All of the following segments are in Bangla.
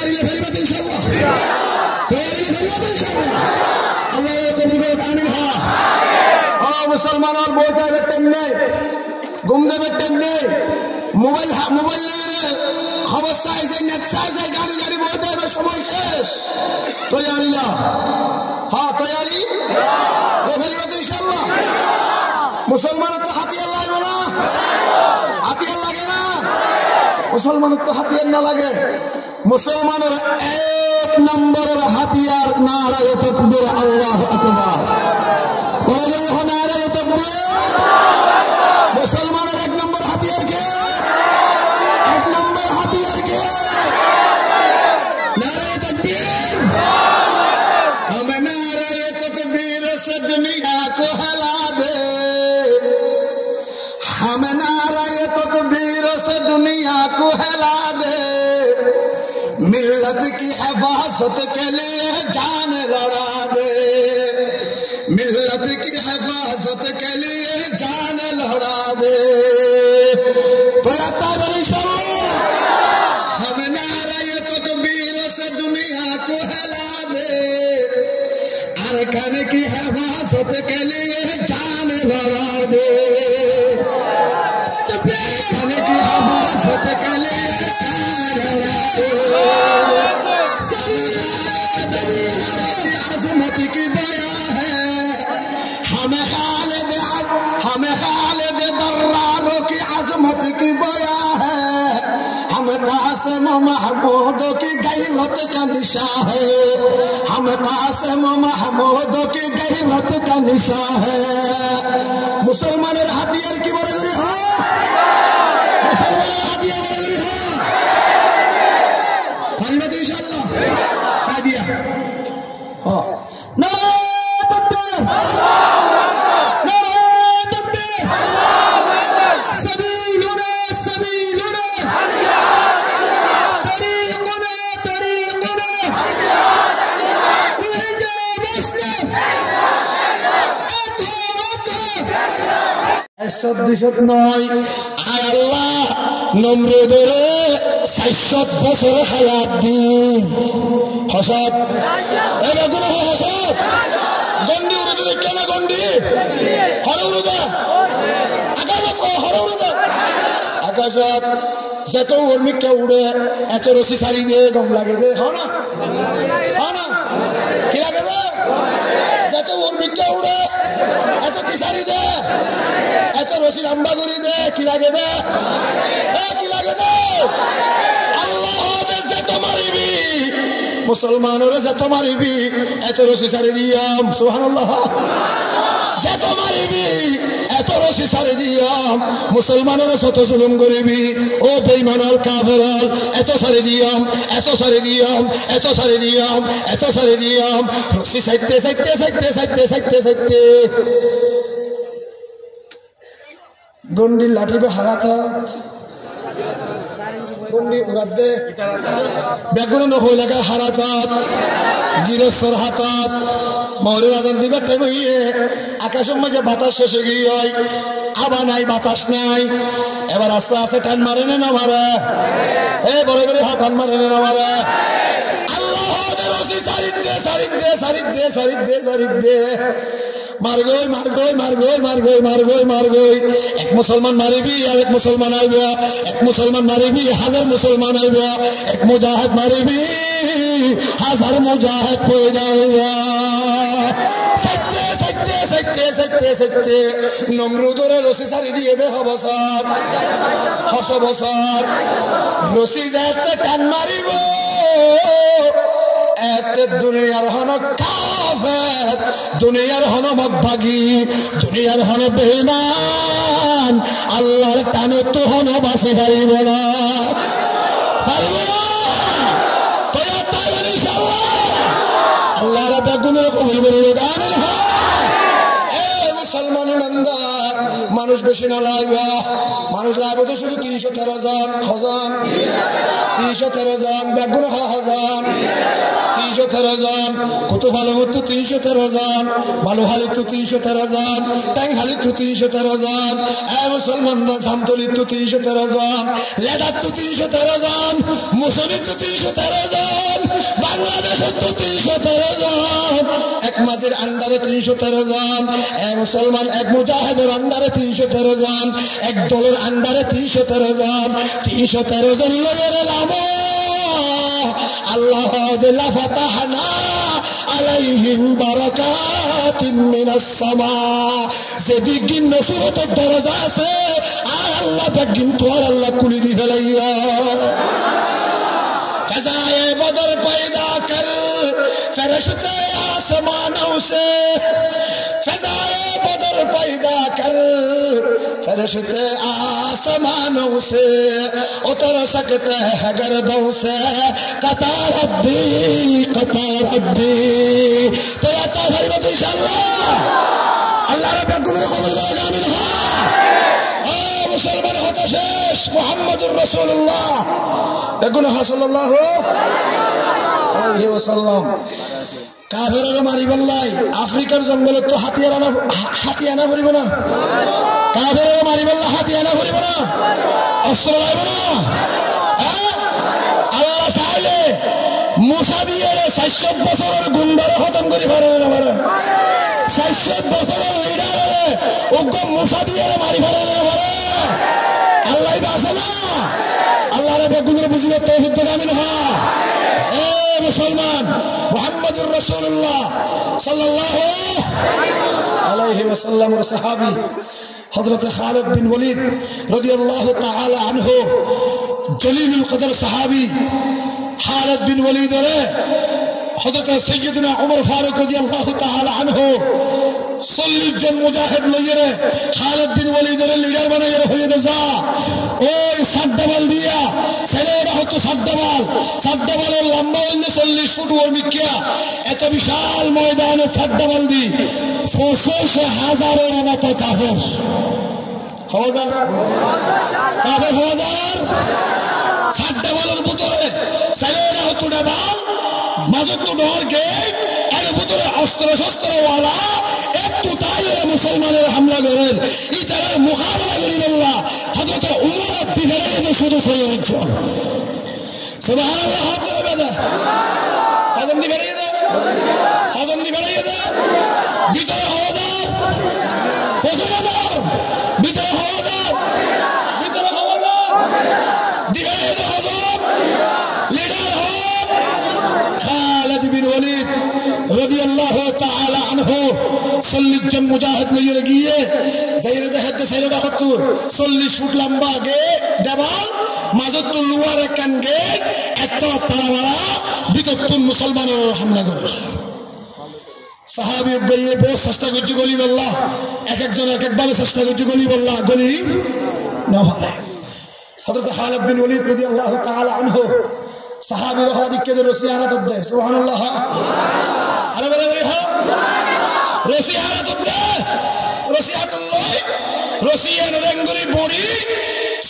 তৈরি ফেলবে তো ইনশাআল্লাহ, তৈরি ফেলবে তো ইনশাআল্লাহ। আল্লাহ কবুল করুক, আমিন। হ্যাঁ মুসলমান আর বই যাবে তেমনি, ঘুম যাবে তেমনি, মোবাইল খবর চাইছে, নেট চাইছে, গাড়ি গাড়ি বই যাবে, সময় শেষ। তৈরি না? হ্যাঁ তৈরি ফেলবে তো ইনশাআল্লাহ। মুসলমানের তো হাতিয়ার লাগবে না, হাতিয়ার লাগে না, মুসলমানের তো হাতিয়ার না লাগে। মুসলমানের এক নম্বরের হাতিয়ার নারায়ে তাকবীর, আল্লাহু আকবার। বলে নারায়ে তাকবীর। মুসলমানের এক নম্বর হাতিয়ার কে? এক নম্বর হাতিয়ার কে? নারায়ে তাকবীর। हमें नाराये तकबीर से दुनिया को हिला दे, हमें नाराये तकबीर से दुनिया को हिला दे, मिल्लत की हिफाजत के लिए जान लड़ा दे, मिल्लत की हिफाजत के लिए जान लड़ा दे। हमें नाराये तकबीर से दुनिया को हिला दे, अरकान की हिफाजत के लिए जान लड़ा दे, अरकान की हिफाजत के लिए जान लड़ा दे। अज़मत की बयां है, हमें खालिद दर्रारों की अज़मत की बयां है, हम कासिम महमूदों की गैरत का निशा है, हम कासिम महमूदों की गैरत का निशा है। मुसलमाনের হাতিয়ার কি বলে করি? হ্যাঁ মুসলমানের হাতিয়ার বলে করি। হ্যাঁ পারবে তো ইনশাআল্লাহ। হাদিয়া হ্যাঁ নারায়ে তাকবীর, নারায়ে তাকবীর, সাবিলুনা সাবিলুনা, তরিকুনা তরিকুনা, ইনজাম মুসলিম, সদ্যসত নয়। আর আল্লাহ নমরুদের ৬০ বছর হায়াত দিন। হসত এবার গুলো হসত গন্ডি উড়ে দিতে কেন? গন্ডি হরে উড়ে দে, আকাশত হরে উড়ে দে, আকাশত যত উর্মিকে উড়ে এত রশি সারি দিয়ে গম লাগে দে। হয় না? হয় না? কি লাগে দে? যত উর্মিকে উড়ে এত কি সারি দে, এত রশি লম্বা করি দে, কি লাগে দে? কি লাগে দে? আল্লাহ যত মারিবি, মুসলমানের যত মারিবি এত রশি সারি দিয়াম। সুবহানাল্লাহ। যত মারিবি এত রশি সারি দিয়াম, মুসলমানের যত জুলুম করিবি ও বেঈমানাল কাফেরাল এত সারি দিয়াম, এত সারি দিয়াম, এত সারি দিয়াম, এত সারি দিয়াম। রশি সাইতে সাইতে সাইতে সাইতে সাইতে সাইতে গন্ডি লাঠিবে হারাতাত, গন্ডি উড়াত দে, বেগুন নহই লাগা হারাতাত, গিরস্তর হাতাত। মহরের আজান দিবার টাইম হইয়ে আকাশের মাঝে বাতাস শেষ হয়ে গিয়ে হাওয়া নাই, বাতাস নাই। এবার আস্তে আস্তে টান মারে না মারে? বড় করে টান মারে না মারে? আল্লাহ রশি সারিদ দে, সারিদ দে, সারিদ দে, সারিদ দে, সারিদ দে। মারগই মারগই মারগই মারগই মারগই মারগই। এক মুসলমান মারিবি আর এক মুসলমান আইব, এক মুসলমান মারিবি হাজার মুসলমান আইব, এক মুজাহিদ মারিবি হাজার মুজাহিদ হয়ে যাইবা। সত্যি সত্যি সত্যি সত্যি সত্যি নমরুদরে রশি সারি দিয়ে দে বছর, ৬০০ বছর রশি যাতে টান মারিব এতে দুনিয়ার হন কাফের, দুনিয়ার হন মগভাগী, দুনিয়ার হন বেঈমান, আল্লাহর টানে তো হন বাঁচি পারিব না, পারিব না। আল্লাহ রাব্বুল কবুল করুন। আমিন। মুসলমান ইমানদার মানুষ বেশি না লাইবা মানুষ লাইব তো শুধু 313 জন হজন 313 জন বেগুন হজন 313 জন কত ভালো মতো 313 জন ভালো হালি তো 313 জন ট্যাং হালি তো 313 জন মুসলমানরা জামতলি তো 313 জন লেদার তো 313 জন মুসলিম তো 313 জন বাংলাদেশের তো 313 জন এক মাঝের আন্ডারে 313 জন মুসলমান এক মুজাহিদের আন্ডারে 313 জন এক দলের আন্ডারে 313 জন 313 জন লয়ের লাভ আল্লাহ দিলা ফাতাহনা আলাইহিম বারাকাতিন মিনাস সামা যেদিকে নসরতের দরজা আছে আর আল্লাহ বেগিন তো আল্লাহ কুলি দি ফেলাইয়া फज़ाए बदर पैदा कर फरिश्ते आसमानों से फज़ाए बदर पैदा कर फरिश्ते आसमानों से उतर सकते हैं गर्दों से कता रब्बी तो या तो भाई बता इंशाअल्लाह अल्लाह रब्बुल गुनाह को लेगा मिनहा मुसलमान होता शेष मुहम्मदुर रसूलुल्लाह এগুলো সাল্লাল্লাহু আলাইহি ওয়াসাল্লাম কাফেররা মারি বললাই আফ্রিকার জঙ্গলে তো হাতি আনা করিব না কাফেররা মারি বললা হাতি আনা করিব না অস্ত্র লাইব না আল্লাহ চাইলে মুসা দিয়ে 400 বছরের গুন্ডারে খতম করি পারে না পারে 400 বছরের লিডারে ওগো মুসা দিয়ে মারি পারে না পারে আল্লাহ বাসে না আল্লাহ রে বেগুনের বুঝিবে তৌফিক দান আমিন হ্যাঁ এ মুসলমান মুহাম্মদুর রাসূলুল্লাহ সাল্লাল্লাহু আলাইহি ওয়াসাল্লাম এর সাহাবী হযরত খালিদ বিন ওলীদ রাদিয়াল্লাহু তাআলা আনহু জলিলুল কদর সাহাবী খালিদ বিন ওলীদ রে হযরত সাইয়্যিদনা ওমর ফারুক রাদিয়াল্লাহু তাআলা আনহু 40 জন মুজাহিদ লইরে খালিদ বিন ওলীদের লিডার বানাইয়া হয়ে যা ওই সাদ্দাবাল দিয়া ছেলেরা হতো সাদ্দাবালের লম্বা হইলে 40 ফুট ওর মিকিয়া এত বিশাল ময়দানে সাদ্দাবাল দি 85,000 এর মতো কাফের হাজার সাদ্দাবালের ভিতরে ছেলেরা হতো ডাবাল মাঝে তো ডর গেট এর ভিতরে অস্ত্র শস্ত্রওয়ালা একটু তাইরে মুসলমানের হামলা করেন ইতার মুকাবিলা করি বললা হযরত উমর দিবেন শুধু সৈয়দ জন সুবহানাল্লাহ হাতে বেদা আদম দিবেন ভিতরে হাজার ভিতরে হাজার দিবেন হাজার লিডার হন খালিদ বিন ওলীদ রাদিয়াল্লাহু তাআলা আনহু 40 জন মুজাহিদ লইয়ে গিয়ে যাইরে দেখতে ছেলেটা হতো 40 ফুট লম্বা গেট দেওয়াল মাঝত তো লোহার কান গেট এত তারাওয়ালা বিতত্তুন মুসলমানের হামলা করে সাহাবী গিয়ে বহুত চেষ্টা করছে গলি বললা একজন এক একভাবে চেষ্টা করছে গলি বললা গলি না পারে হযরত খালিদ বিন ওলীদ রাদিয়াল্লাহু তাআলা আনহু সাহাবীর হাদিকে রসিয়ানাত দেয় সুবহানাল্লাহ আরে বলে হ্যাঁ রসিয়ানাত দেয় রসিয়াতুল্লাহ রসিয়ান রঙ্গরি বড়ি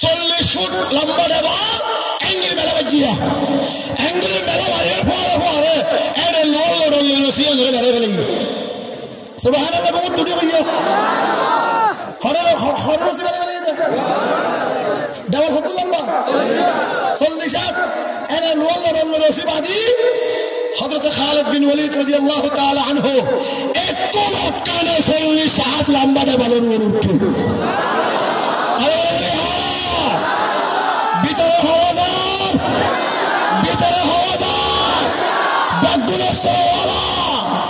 40 ফুট লম্বা দেওয়া এঙ্গিল মেলা বাজিয়া এঙ্গিল মেলা বাজিয়ার পরে এর লোল রসিয়ান ধরে মেরে ফেলে সুবহানাল্লাহ বহুত দুটি হইয়া হর রসি মেরে ফেলে দেওয়াল কত লম্বা 40 হাত এর লোল রসি বাজি হযরত খালিদ বিন ওলীদ রাদিয়াল্লাহু তাআলা আনহু একটু লটকানে 40 হাত লম্বা দেওয়ালের উপর উঠে ভিতরে হাজার বাগুনস্তওয়ালা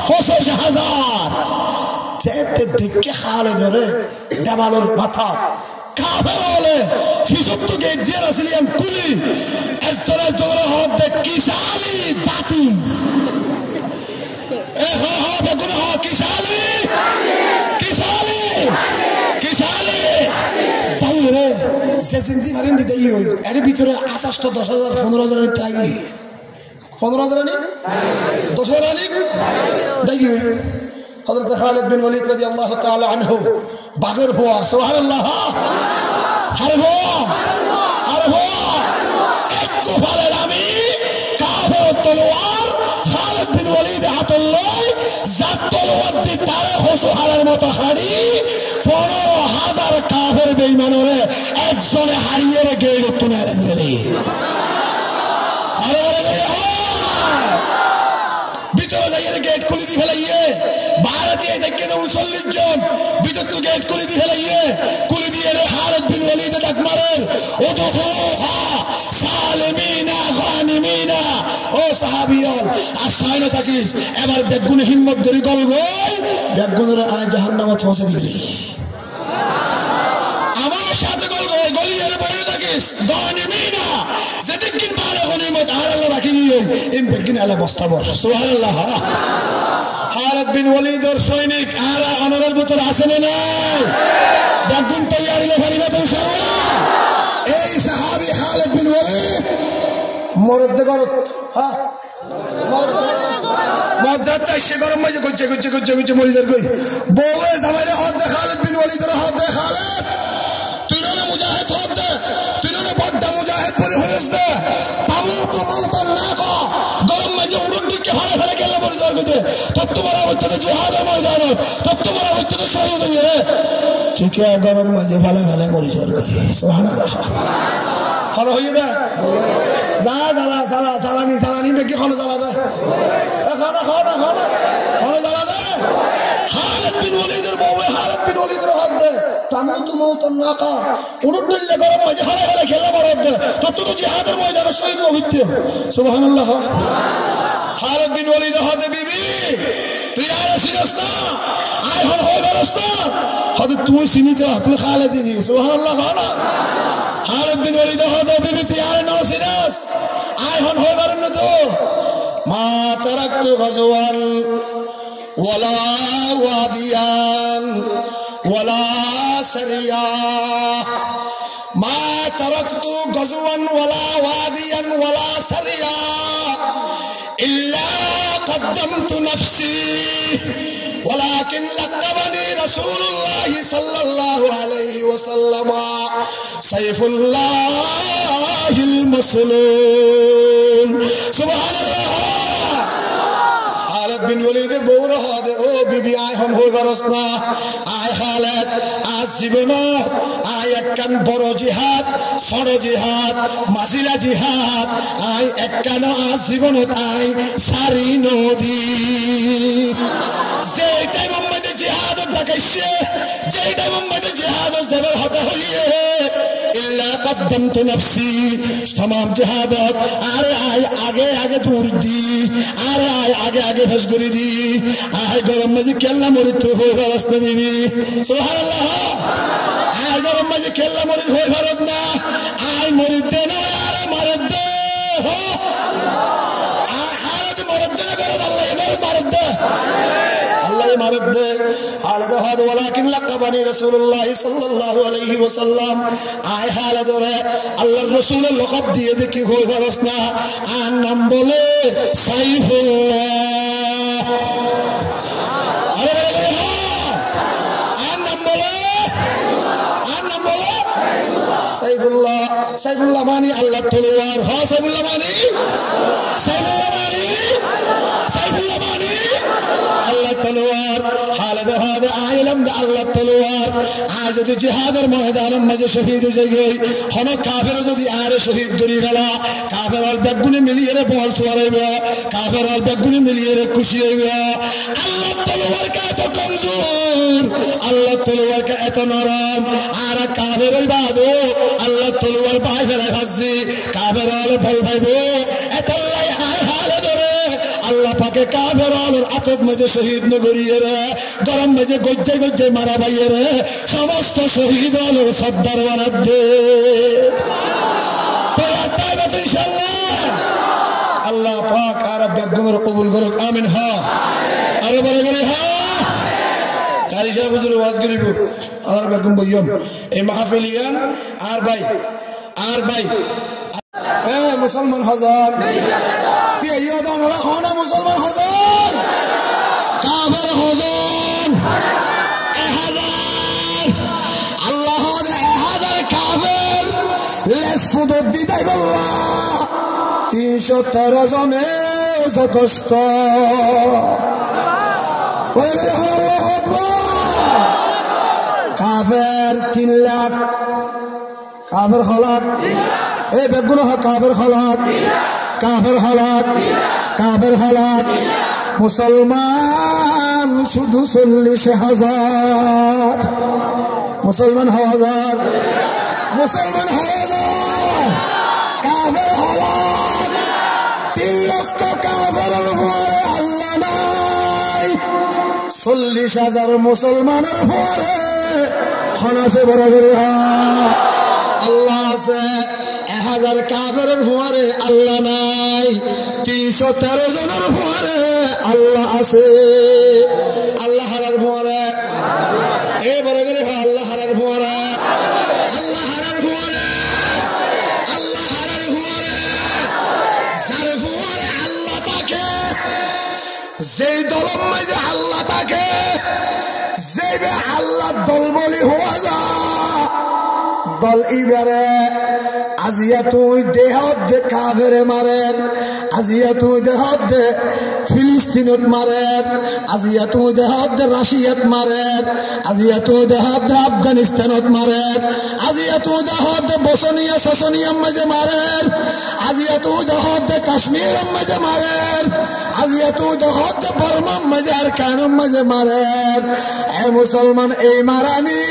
85,000 যেতে দেখে খালিদের দেওয়ালের মাথা কাফের হলে ফিসুক্ত গেট যে রাসলিয়াম কুলি একজনের জোরে হবে কিসালি বাতি এ হা বেগুন হা কিসালি বাইরে যে জিন্দি ভারেন দিতে হই এর ভিতরে 28টা 10,000 15,000 টাকা 15,000 নি 10,000 নি দেখি হযরত খালিদ বিন ওয়ালিদ রাদিয়াল্লাহু তাআলা আনহু বাগের হুয়া সুবহানাল্লাহ হার হুয়া একটু ফালের আমি কাফের তলোয়ার খালিদ বিন ওয়ালিদ হাতুল্লাহ জাত তলোয়ার দি তারে হসুহারের মতো হাড়ি 15,000 কাফের বেঈমানরে একজনে হারিয়ে রেখে তুলে দিলে ভিতরে যাইয়ে গেট খুলে দি ফেলাইয়ে ভারতে দেখে 39 জন ভিতর তো গেট খুলে দি ফেলাইয়ে খুলে দিয়ে খালিদ বিন ওয়ালিদ ডাক মারেন উদখুলুহা সালিমিনা গানিমিনা ও সাহাবীয়ল আসাইনা থাকিস এবার বেগুনে হিম্মত ধরে গল বেগুনের আয় জাহান্নামে পৌঁছে দিবি আমার সাথে গল গলিয়ে বলে থাকিস গানিমিনা যেদিন ভালো গনিমত আর আল্লাহ রাখি নিয়ে এই বেগুনে আলা বস্তাবর সুবহানাল্লাহ খালিদ বিন ওয়ালিদের সৈনিক আর অনরের ভিতর আছে না নাই বেগুন তৈরি হয়ে পারিবে তো ইনশাআল্লাহ এই সাহাবী খালিদ বিন ওয়ালিদ মরদ গরত হ্যাঁ মরদ সে গরম মাঝে গুচ্ছে মরিদার কই বউয়ে জামাইরে হাত দে খালিদ বিন ওয়ালিদের হাত দে খালিদ তুই না মুজাহিদ হাত দে তুই না বড় মুজাহিদ পরে হইস দে পাবো তো মাউতান না কো গরম মাঝে উড়ন দিকে ফেলে গেল মরিদার কইতে তত বড় হচ্ছে জিহাদের ময়দান তত বড় হচ্ছে শহীদ হয়ে ঠিক আছে গরম মাঝে ফেলে মরিদার কই সুবহানাল্লাহ ভালো হয়ে দে জ্বালানি বেকি খানো জ্বালা দে খানো জ্বালা দে খালিদ বিন ওয়ালিদের বউয়ে খালিদ বিন ওয়ালিদের হাত দে তামুতু মাউতান নাকা উড়ুট দিলে গরম মাঝে ফেলে খেলা বরদ দে তত তো জিহাদের ময়দানে শহীদ হইতে সুবহানাল্লাহ খালিদ বিন ওয়ালিদের হাত দে বিবি তুই আর সিনাস না আয় হল হয় বেরস না হাতে তুই চিনিতে তুই খালিদ দিবি সুবহানাল্লাহ না খালিদ বিন ওয়ালিদের হাত দে বিবি তুই আর না সিনাস আয় হল হয় বেরন না তো মা তারাকতু গাজওয়ান ওয়ালা ওয়াদিয়ান ওয়ালা সারিয়া মা তারাকতু গাজওয়ান ওয়ালা ওয়াদিয়ান ওয়ালা সারিয়া ইল্লা قدمت نفسي ولكن لقبني رسول الله صلى الله عليه وسلم سيف الله المسلول سبحان الله খালিদ বিন ওয়ালিদের বউর হাতে ও বিবি আয় হন হই গরস না আয় খালিদ আজ জীবন আয় একখান বড় জিহাদ ছোট জিহাদ মাজিলা জিহাদ আয় একখান আজ জীবনত আয় সারি নদী যে টাইম মধ্যে জিহাদ ডাকাইছে যে টাইম মধ্যে জিহাদ জবর হতে হইয়ে ইল্লা কদ্দমতু নফসি तमाम জিহাদত আরে আয় আগে দূর দি আরে আয় আগে ফেস করে দি আয় গরম মাঝে কেল্লা মরিত হয়ে ফেরত না দিবি সুবহানাল্লাহ আয় গরম মাঝে কেল্লা মরিত হয়ে ফেরত না আয় মরিত দে না আরে মরিত দে হো আয় মরিত দে না করে আল্লাহ এদের মরিত দে আল্লাহ মরিত দে আলাদা হাদ ওয়ালাকিন লাকাবানি রাসূলুল্লাহ সাল্লাল্লাহু আলাইহি ওয়াসাল্লাম আয় হালাদরে আল্লাহর রাসূলের লকব দিয়ে দেখি হয়ে ফেরত না আর নাম বলে সাইফুল্লাহ সাইফুল্লাহ মানি আল্লাহ তলোয়ার হ সাইফুল্লাহ মানি আল্লাহ তলোয়ার খালিদ হাদে আইলাম দে আল্লাহ তলোয়ার আজ যদি জিহাদের ময়দানের মাঝে শহীদ হয়ে গই হন কাফের যদি আরে শহীদ করি ফেলা কাফের আল বেগুনে মিলিয়ে রে বল ছড়াইব কাফের আল বেগুনে মিলিয়ে রে খুশি হইব আল্লাহ তলোয়ার কা এত কমজোর আল্লাহ তলোয়ার কা এত নরম আর কাফের বাদো আল্লাহ তলোয়ার পাই ফেলা ফাজি কাফের আল ভয় পাইব এত লাই আয় হালে ধরে আল্লাহ পাকে কাফের আলোর আতক মধ্যে শহীদ নগরিয়ে রে গরম মধ্যে গজ্জে মারা বাইয়ে রে সমস্ত শহীদ আলোর সর্দার বানাবে আল্লাহ পাক আর বেগমের কবুল করুক আমিন হা আরো বলে গেলে হা কারি সাহেব হুজুর ওয়াজ করিব আর বেগম বইয়ম এই মাহফিলিয়ান আর ভাই মুসলমান হজন তুই ইয়া দাও না মুসলমান হজন কাফের হজন 1000 আল্লাহ 1000 কাফের লেস ফুদত দিতাই বললা 313 জনে যথেষ্ট কাফের 3 লাখ কাফের হলাক এই বেগুন কাফের হলাক কাফের হলাক কাফের হলাক মুসলমান শুধু 40,000 মুসলমান হাজার মুসলমান হাজার কাফের হলাক 3 লক্ষ কাফেরের উপরে আল্লাহ নাই 40,000 মুসলমানের উপরে খানাসে বরাবর আল্লাহ আছে 1000 কাফেরের উপরে আল্লাহ নাই 313 জনের উপরে আল্লাহ আছে আল্লাহ হারার উপরে এই বরাবর আল্লাহ হারার উপরে আল্লাহ হারার উপরে আল্লাহ হারার উপরে যার উপরে আল্লাহ তাকে যেই দলের মাঝে আল্লাহ তাকে যেবে আল্লাহ দল বলি হওয়া যা দল ইবারে আজিয়া তুই দেহত দে কাফেরে মারেন আজিয়া তুই দেহত দে ফিলিস্তিনত মারেন আজিয়া তুই দেহত দে রাশিয়াত মারেন আজিয়া তুই দেহত দে আফগানিস্তানত মারেন আজিয়া তুই দেহত দে বসনিয়া সসনিয়ার মাঝে মারেন আজিয়া তুই দেহত দে কাশ্মীরের মাঝে মারেন আজিয়া তুই দেহত দে বর্মার মাঝে আর কানের মাঝে মারেন এ মুসলমান এই মারানি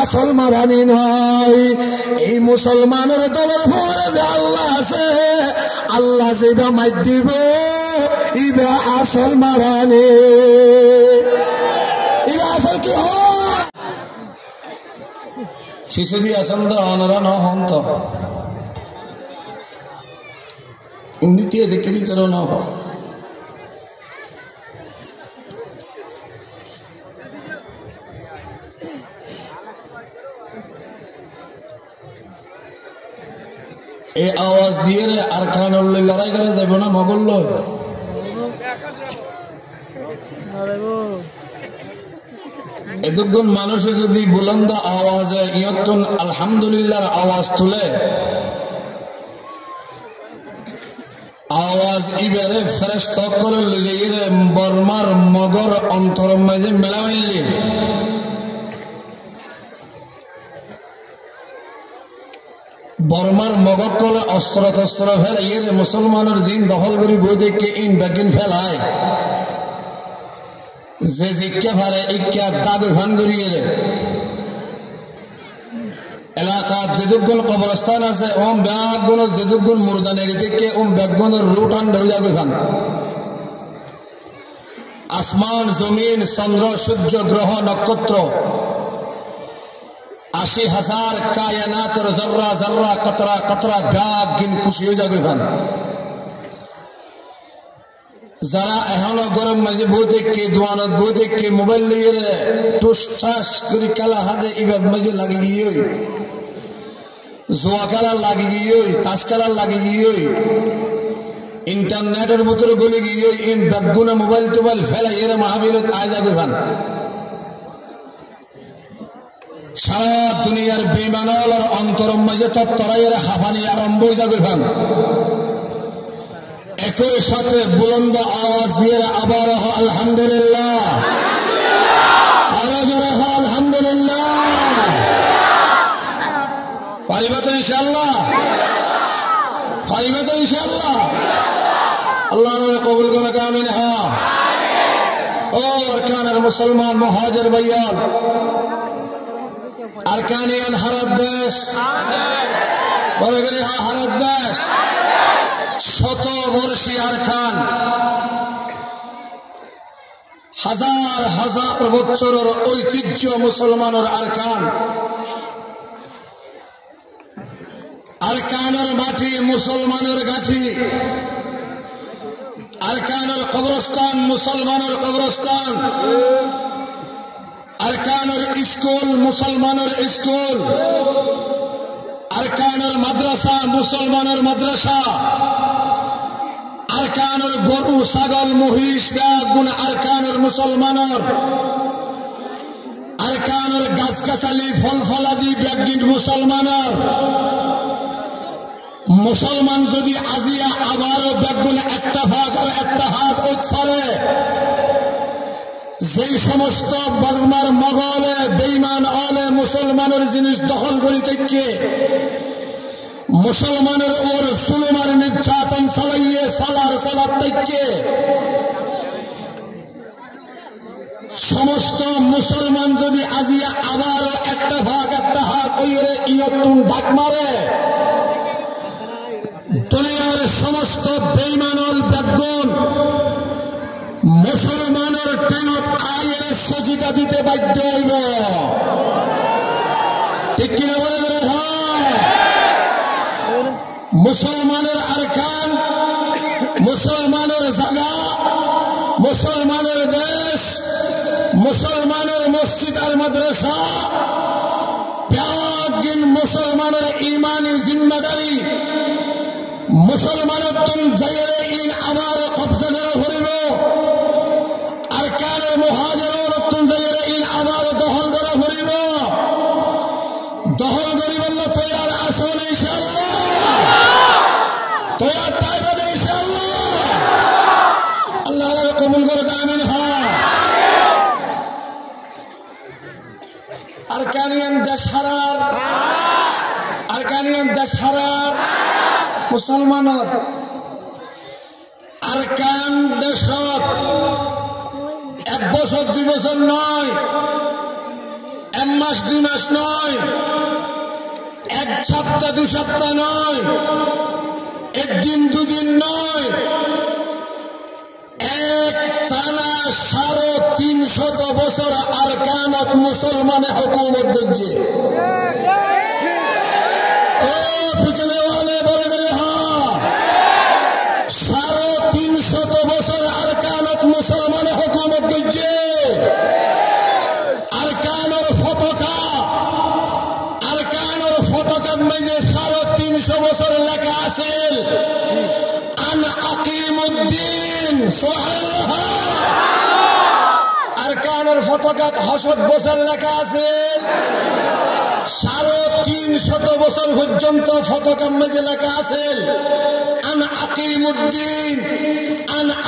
আসল মারানি নয় এই মুসলমানের দলের পরে যে আল্লাহ আছে আল্লাহ যেবা মাই দিব ইবা আসল মারানি ইবা আসল কি হয় শিশু দিয়ে আসন্দ অনরা ন হন্ত ইন্দিতে দেখে দিতে ন এই আওয়াজ দিয়ে আর খান লড়াই করে যাইব না মগল লয় এতক্ষণ মানুষে যদি বুলন্দ আওয়াজে ইয়তুন আলহামদুলিল্লাহর আওয়াজ তুলে আওয়াজ ইবারে ফেরেশত করে লইরে বর্মার মগর অন্তর মাঝে মেলা হইলি বর্মার মগক কলে অস্ত্র তস্ত্র ফেলে ইয়ে মুসলমানের জিন দখল করি বই দেখে ইন বেগিন ফেলায় যে জিজ্ঞা ফারে ইজ্ঞা দাবি ভান করিয়ে এলাকার যেদুগুণ কবরস্থান আছে ওম ব্যাগুণ যেদুগুণ মুরদানের দিকে ওম ব্যাগুণের রুটান ধরে যাবে খান আসমান জমিন চন্দ্র সূর্য গ্রহ নক্ষত্র 80,000 কায়নাতের জর্রা জর্রা কতরা কতরা ব্যাগ গিন খুশি হয়ে যাবে খান যারা এখনো গরম মাঝে বই দেখে দোয়ানত বই দেখে মোবাইল নিয়ে টুস ঠাস করে কালা হাতে ইবাদ মাঝে লাগে গিয়ে জোয়া খেলার লাগে গিয়ে তাস খেলার লাগে গিয়ে ইন্টারনেটের ভিতরে গলে গিয়ে ইন ব্যাগুনে মোবাইল টোবাইল ফেলা এর মাহাবীরত আয় যাবে খান সারা দুনিয়ার বেমানালার অন্তরম মাঝে তত্তরাইয়ের হাফানি আরম্ভ হয়ে যাবে খান একই সাথে বুলন্দ আওয়াজ দিয়ে আবার আলহামদুলিল্লাহ আলহামদুলিল্লাহ পারিবা তো ইনশাআল্লাহ পারিবা তো ইনশাআল্লাহ আল্লাহ কবুল করে আমিন হ্যাঁ ও আরকানের মুসলমান মুহাজির ভাইয়ান আরকানিয়ান হারাত দেশ বলে গেলে হ্যাঁ হারাত দেশ 100 বর্ষী আরকান হাজার হাজার বছরের ঐতিহ্য মুসলমানের আরকান আরকানের মাটি মুসলমানের গাঠি আরকানের কবরস্থান মুসলমানের কবরস্থান আরকানের স্কুল মুসলমানের স্কুল আরকানের মাদ্রাসা মুসলমানের মাদ্রাসা আরকানুর গরু ছাগল মহিষ বেগুন আরকানুর মুসলমানের আরকানুর গাছগাছালি ফল ফলাদি বেগিন মুসলমানের মুসলমান যদি আজিয়া আবারও বেগুন একটা ভাগ আর একটা হাত উৎসরে যেই সমস্ত বর্মার মগলে বেঈমান আলে মুসলমানের জিনিস দখল করি থেকে মুসলমানের ওর সুলমার নির্যাতন চালাইয়ে সালার সালাত থেকে সমস্ত মুসলমান যদি আজিয়া আবারও একটা ভাগ একটা হাত ওইরে ইয়তুন ডাক মারে দুনিয়ার সমস্ত বেঈমানল বেগুন মুসলমানের টেনত আয়ের সজিদা দিতে বাধ্য হইব ঠিক কিনা বলে হয় মুসলমানের আরকান মুসলমানের জায়গা মুসলমানের দেশ মুসলমানের মসজিদ আর মাদ্রাসা বেগিন মুসলমানের ইমানি জিম্মাদারি মুসলমানের তুম যাইরে ইন আমার কবজা ধরে ভরিব আরকানের মুহাজিরের তুম যাইরে ইন আমার দখল ধরে ভরিব দখল করিব তৈয়ার আসুন ইনশাআল্লাহ তৈয়ার তাই বলে ইনশাআল্লাহ আল্লাহ কবুল করে আমিন হ্যাঁ আরকানিয়ান দেশ হারার মুসলমানত আরকান দেশত এক বছর দুই বছর নয় এক মাস দুই মাস নয় এক সপ্তাহ দুই সপ্তাহ নয় একদিন দুদিন নয় এক টানা 350 বছর আরকানত মুসলমানে হুকুমত করছে পিছনে বলে বলে হ্যাঁ 350 বছর আরকানত মুসলমানে হুকুমত করছে আরকানের ফতকার মধ্যে 350 বছর লেখা আছে আন আকিমুদ্দিন সুবহানাল্লাহ আরকানের ফতকাত 60 বছর লেখা আছে 350 বছর পর্যন্ত ফতকার মধ্যে লেখা আছে আন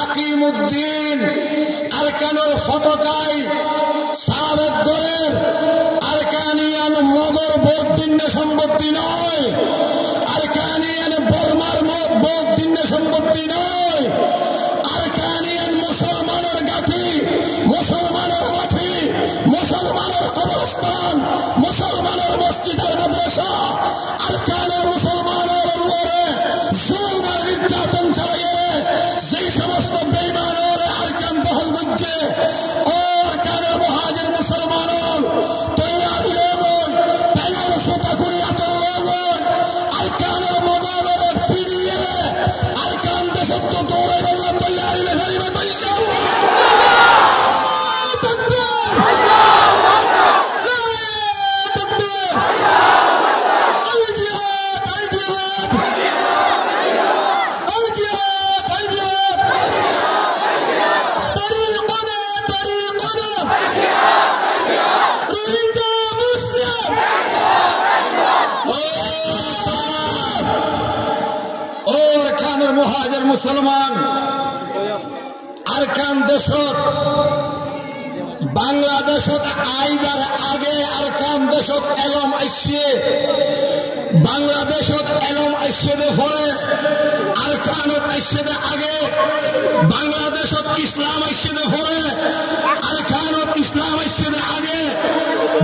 আকিমুদ্দিন আরকানের ফতকায় সাবেক দলের আরকানিয়ান মগর বৌদ্ধিন্য সম্পত্তি নয় আরকানিয়ান বর্মার বৌদ্ধিন্য সম্পত্তি নয় আরকানিয়ান মুসলমানের গাঠি মুসলমানের মাটি মুসলমানের কবরস্থান মুসলমানের মসজিদ আর মাদ্রাসা আরকানের মুসলমানের উপরে জুলুম আর নির্যাতন চালিয়ে যেই সমস্ত বেঈমানের আরকান দখল করছে ও আরকানের মুহাজির মুসলমানের তৈয়ার হইবেন তাইয়ার সুতা করিয়া তৈয়ার আরকানের মগলের ফিরিয়ে আরকান দেশত দৌড়ে বললে তৈয়ার হইলে ফেরিবে তো ইনশাআল্লাহ মুহাজির মুসলমান আরকান দেশত বাংলাদেশত আইবার আগে আরকান দেশত এলম আইছে বাংলাদেশত এলম আইছে পরে আরকানত আইছে আগে বাংলাদেশত ইসলাম আইছে পরে আরকানত ইসলাম আইছে আগে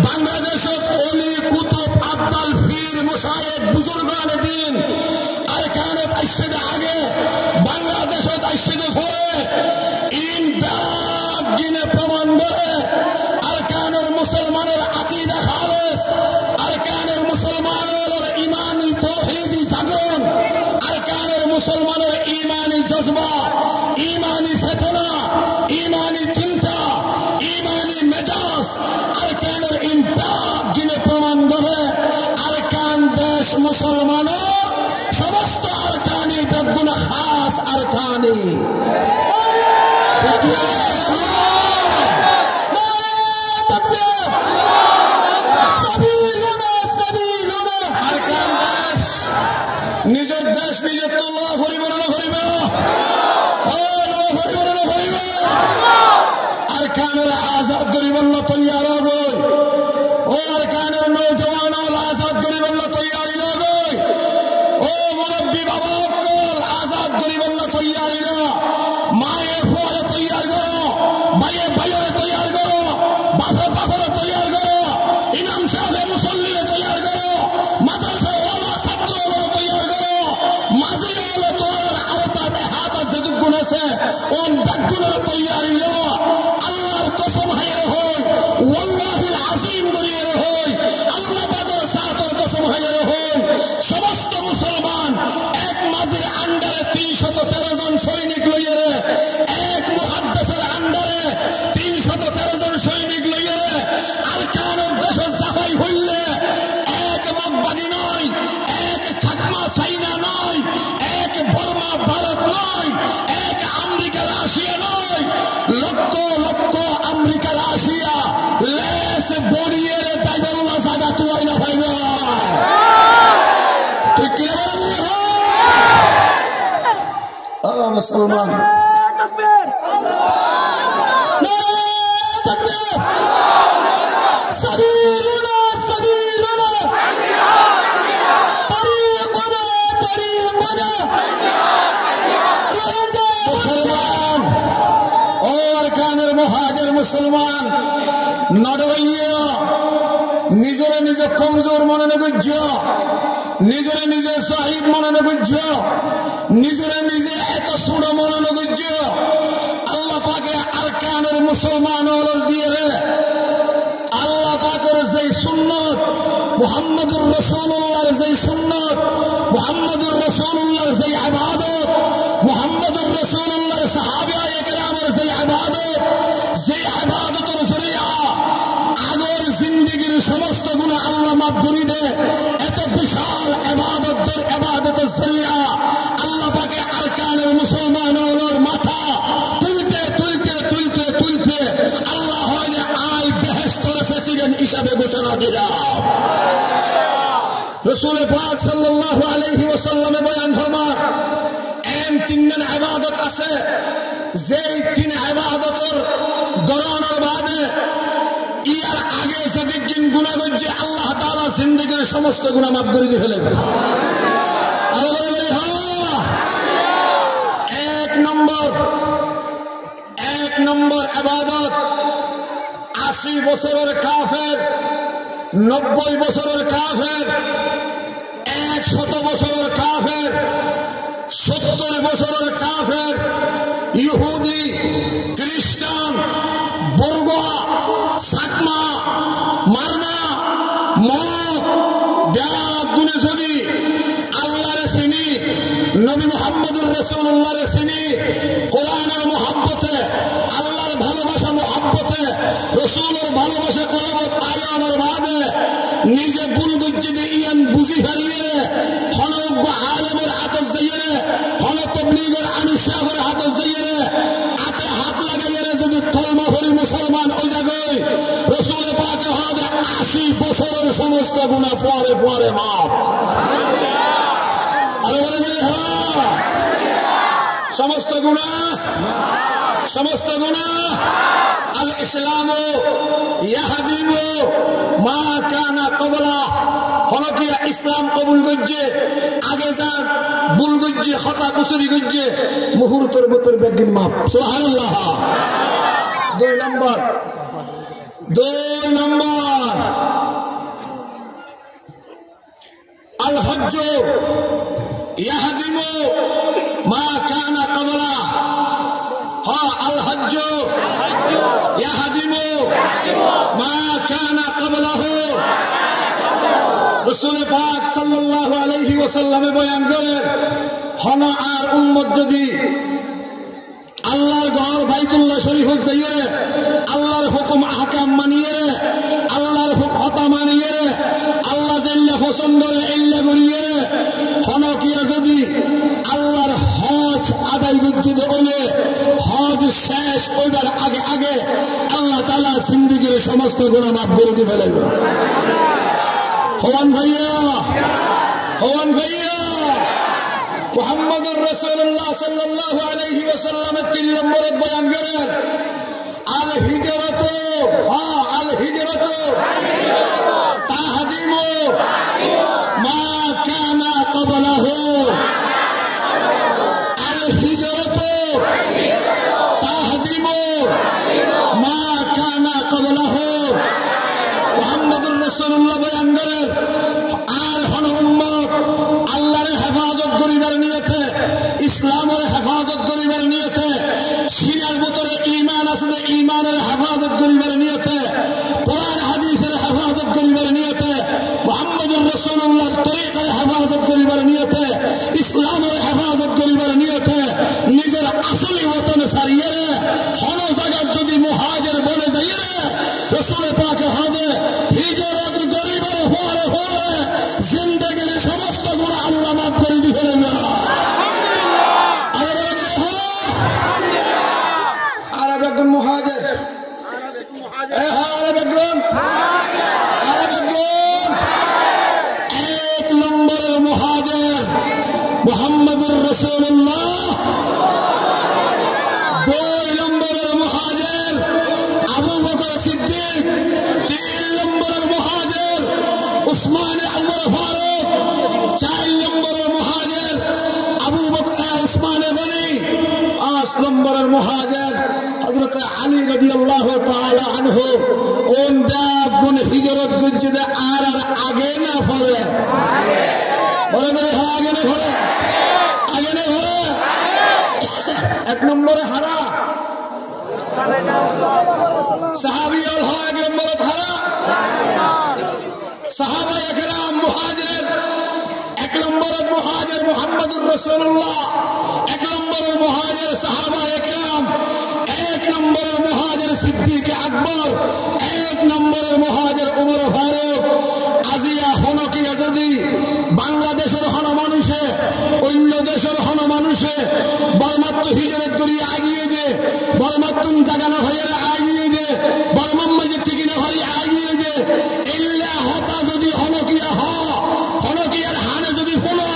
বাংলাদেশত ওলি কুতুব আব্দাল ফির মুশায়েখ বুজুর্গান দিন আরকানত আইছে আগে বাংলাদেশত আইছে পরে ইন দাগিনে প্রমাণ ধরে আরকানের মুসলমানের আকীদা খালেস আরকানের মুসলমানের ঈমানি তাওহীদি জাগরণ আরকানের মুসলমানের ঈমানি জজবা ঈমানি চেতনা ঈমানি চিন্তা ঈমানি মেজাজ আরকানের ইন দাগিনে প্রমাণ ধরে আরকান দেশ মুসলমানের সমস্ত আরকানি বেগুনা খাস আরকানি নিজের দেশ নিজের তো লাভ পরিবর্তন করিবে আরকানের আজাদ গরিবল্লা তৈয়ার হবে ও আরকানের নৌজওয়ান আজাদ গরিবল্লা তৈয়ারি হবে ও মুরব্বী বাবা আজাদ গরিবল্লা তৈয়ারি না মায়ের ফোয়ারে তৈয়ার করো ভাইয়ে ভাইয়ের তৈয়ার করো বাপে বাপের তৈয়ার করো ইমাম সাহেব মুসল্লিরে তৈয়ার করো মাদ্রাসা ওয়ালা ছাত্র তৈয়ার করো মাঝি ওয়ালা তোর আওতাত হাত যেটুক গুণ আছে ওন ব্যাগুণের তৈয়ারি না আল্লাহর কসম হাইরে হই ওয়াল্লাহিল আযীম গরিয়ের হই আল্লাহ পাকের সাথের কসম হাইরে হই সমস্ত মুসলমান এক মাঝির আন্ডারে 313 জন সৈনিক লইয়ে এক মুহাদ্দিসের আন্ডারে 313 জন সৈনিক লইয়ে আরকানের দেশে জাফাই হইলে এক মগবাগি নয় এক চাকমা চাইনা নয় এক বর্মা ভারত নয় এক আমেরিকা রাশিয়া নয় lakh lakh America Russia less বড়িয়ে দাইবুল্লাহ জায়গা তুই না ভাই না ঠিক কি মুসলমান মুসলমান নডরাইয়া নিজরে নিজে কমজোর মনে নগুজ্য নিজরে নিজে সাহিব মনে নগুজ্য নিজরে নিজে এত ছোট মনে নগুজ্য আল্লাহ পাকে আরকানের মুসলমান দিয়ে আল্লাহ পাকের যে সুন্নত মুহাম্মদুর রাসূলুল্লাহর যে সুন্নত মুহাম্মদুর রাসূলুল্লাহর যে ইবাদত মুহাম্মদুর রাসূলুল্লাহর সাহাবায়ে কেরামের যে ইবাদত যে ইবাদতের জরিয়া আগের জিন্দেগীর সমস্ত গুনাহ আল্লাহ মাফ করে দেয় এত বিশাল ইবাদতের জরিয়া আল্লাহ পাকে আরকানের মুসলমানের মাথা তুলতে তুলতে তুলতে তুলতে আল্লাহ হয় আয় বেহেশতের প্রেসিডেন্ট হিসাবে ঘোষণা দিলাম রাসূল পাক সাল্লাল্লাহু আলাইহি ওয়াসাল্লামে বয়ান ফরমান এম তিনজন ইবাদত আছে যে তিন ইবাদতের দরানোর বাদে ইয়ার আগে যদি দিন গুনাহ করছে আল্লাহ তাআলা জিন্দেগীর সমস্ত গুনাহ মাফ করে দিয়ে ফেলবে এক নম্বর ইবাদত 80 বছরের কাফের 90 বছরের কাফের 100 বছরের কাফের 70 বছরের কাফের ইহুদি খ্রিস্টান বর্গা সাকমা মারনা মদ ব্যাগ গুণে যদি আল্লাহর চিনি নবী মুহাম্মদুর রাসূলুল্লাহর চিনি কোরআনের মুহাব্বতে আল্লাহর ভালোবাসা মুহাব্বতে রাসূলের ভালোবাসা কলবত আয়ানের বাদে নিজে ভুল বুঝতে ইয়ান বুঝি ফেলিয়ে হনজ্ঞ আলেমের হাতে যাইয়ে হন তাবলীগের আনুসারের হাতে যাইয়ে হাতে হাত লাগাইয়ে যদি তওবা করে মুসলমান হয়ে যাবে রাসূল পাক হবে 80 বছরের সমস্ত গুনাহ পরে পরে মাফ আরে বলে হ্যাঁ সমস্ত গুনাহ আল ইসলাম ইয়াহদিমু মা কানা ক্বাবলা হনকিয়া ইসলাম কবুল করছে আগে যান ভুল করছে খতা কুসুরি করছে মুহূর্তের ভিতর বেগিন মাপ সুবহানাল্লাহ 2 নম্বর আল হজ্জ ইয়াহদিমু মা কানা ক্বাবলা হ্যাঁ আল হজ্জ ইয়াহদিমু মা কানা ক্বাবলাহু রাসূল পাক সাল্লাল্লাহু আলাইহি ওয়াসাল্লামে বয়ান করেন হন আর উম্মত যদি আল্লাহর ঘর বাইতুল্লাহ শরীফ যাইয়ে আল্লাহর হুকুম আহকাম মানিয়ে আল্লাহর কথা মানিয়ে আল্লাহ জাল্লা পছন্দ এল্লা করিয়ে হন কিয়া যদি আল্লাহর হজ লড়াই যুদ্ধ হইলে হজ শেষ হইবার আগে আগে আল্লাহ তাআলা জিন্দেগীর সমস্ত গুনাহ মাফ করে দিয়ে ফেলেন। হওয়ান ভাইয়া, হওয়ান ভাইয়া, মুহাম্মদুর রাসূলুল্লাহ সাল্লাল্লাহু আলাইহি ওয়াসাল্লামের 3 নম্বরে বয়ান করেন আল হিজরাতু, আল হিজরাতু তাহদিমু মা কানা ক্বাবলাহু। আল হিজরাতু তাহদিমু মা কানা ক্বাবলাহু। মুহাম্মদুর রাসূলুল্লাহ বয়ান করেন আর হন উম্মত আল্লাহর হেফাজত করিবার নিয়তে, ইসলামের হেফাজত করিবার নিয়তে, সিনার ভিতরে ঈমান আছে ঈমানের হেফাজত করিবার নিয়তে, কোরআন হাদিসের হেফাজত করিবার নিয়তে, মুহাম্মদুর রাসূলুল্লাহর তরিকার হেফাজত করিবার নিয়তে, ইসলামের হেফাজত করিবার নিয়তে নিজের আসলি ওতন ছাড়িয়ে হন জায়গা যদি মুহাজির বনে যাইয়ে রাসূল পাকে হবে হিজরত করিবার পরে পরে জিন্দেগীর সমস্ত গুনাহ আল্লাহ মাফ করে দিবেন। আরব একজন মুহাজির, আরব একজন, আরব একজন 1 নম্বরের মুহাজির মুহাম্মদুর রাসূলুল্লাহ, 2 নম্বরের মুহাজির আবু বকর সিদ্দিক, 3 নম্বরের মুহাজির উসমান আল ফারুক, 4 নম্বরের মুহাজির আবু বকর উসমান গনি, 5 নম্বরের মুহাজির হযরত আলী রাদিয়াল্লাহু তাআলা আনহু। কোন কোন হিজরত গজ্জে আর আগে না ফলে বলে বলে আগে না ফলে, আগে না ফলে 1 নম্বরে হারা সাহাবী হল 1 নম্বরে হারা সাহাবায়ে কেরাম মুহাজির। 1 নম্বরের মুহাজির মুহাম্মদুর রাসূলুল্লাহ, 1 নম্বরের মুহাজির সাহাবায়ে কেরাম, 1 নম্বরের মুহাজির সিদ্দিক আকবর, 1 নম্বরের মুহাজির ওমর ফারুক। আজিয়া হনকিয়া যদি বাংলাদেশের হন মানুষে অন্য দেশের হন মানুষে বর্মাত্ম হিজরত করিয়া আগিয়ে দে, বর্মাত্ম জাগানো ভাইয়েরা আগিয়ে দে, বর্মাম মাঝে থেকে না ভাই আগিয়ে দে। ইল্লা হতা যদি হনকিয়া হনকিয়ার হানে যদি ফুলো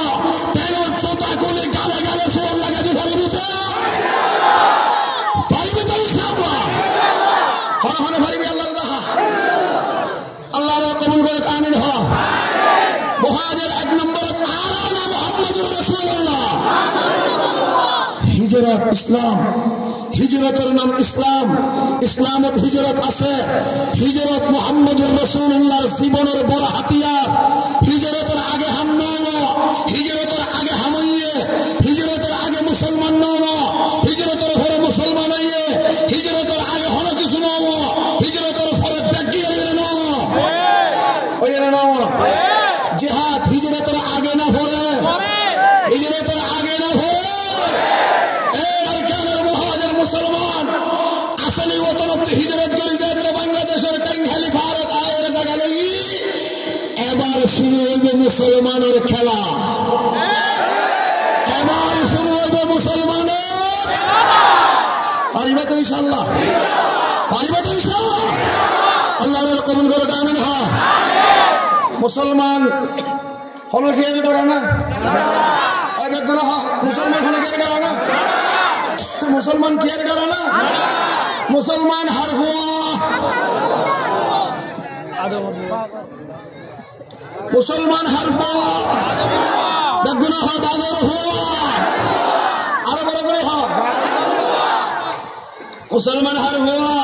তেল চোতা কোলে গালে গালে সোয়াল লাগাতে পারবি তো, পারবি তো ইনশাআল্লাহ, হন হনে পারবি আল্লাহর দেখা, আল্লাহর কবুল করে আমিন। হ মুহাজির 1 নম্বরে আলানা মুহাম্মদুর রাসূলুল্লাহ। হিজরত ইসলাম, হিজরতের নাম ইসলাম, ইসলামত হিজরত আছে। হিজরত মুহাম্মদুর রাসূলুল্লাহর জীবনের বড় হাতিয়ার। হিজরতের আগে হাম নব, হিজরতের আগে হামইয়ে, হিজরতের আগে মুসলমান নব, হিজরতের পরে মুসলমান হইয়ে, হিজরতের আগে হন কিছু নব, হিজরতের পরে ত্যাগী হইয়ে নব, হইয়ে নব। জিহাদ হিজরতের আগে না পরে, হিজরতের আগে না পরে। মুসলমান আসলে ওতনত হিজরত করে যেত বাংলাদেশের টাঙ্গাইল ভারত আয়ের জায়গা লই। এবার শুরু হইবে মুসলমানের খেলা, এবার শুরু হইবে মুসলমানের। পারিবা তো ইনশাআল্লাহ, পারিবা তো ইনশাআল্লাহ, আল্লাহর কবুল করে আমিন। হ্যাঁ মুসলমান হলো কি এর ডরা না, এবার গুলো মুসলমান হলো কি এর ডরা না, মুসলমান কি আর ডরা না, মুসলমান হার হুয়া, মুসলমান হার হুয়া, দেখুন বাদর হুয়া, আরো বড় করে হ মুসলমান হার হুয়া,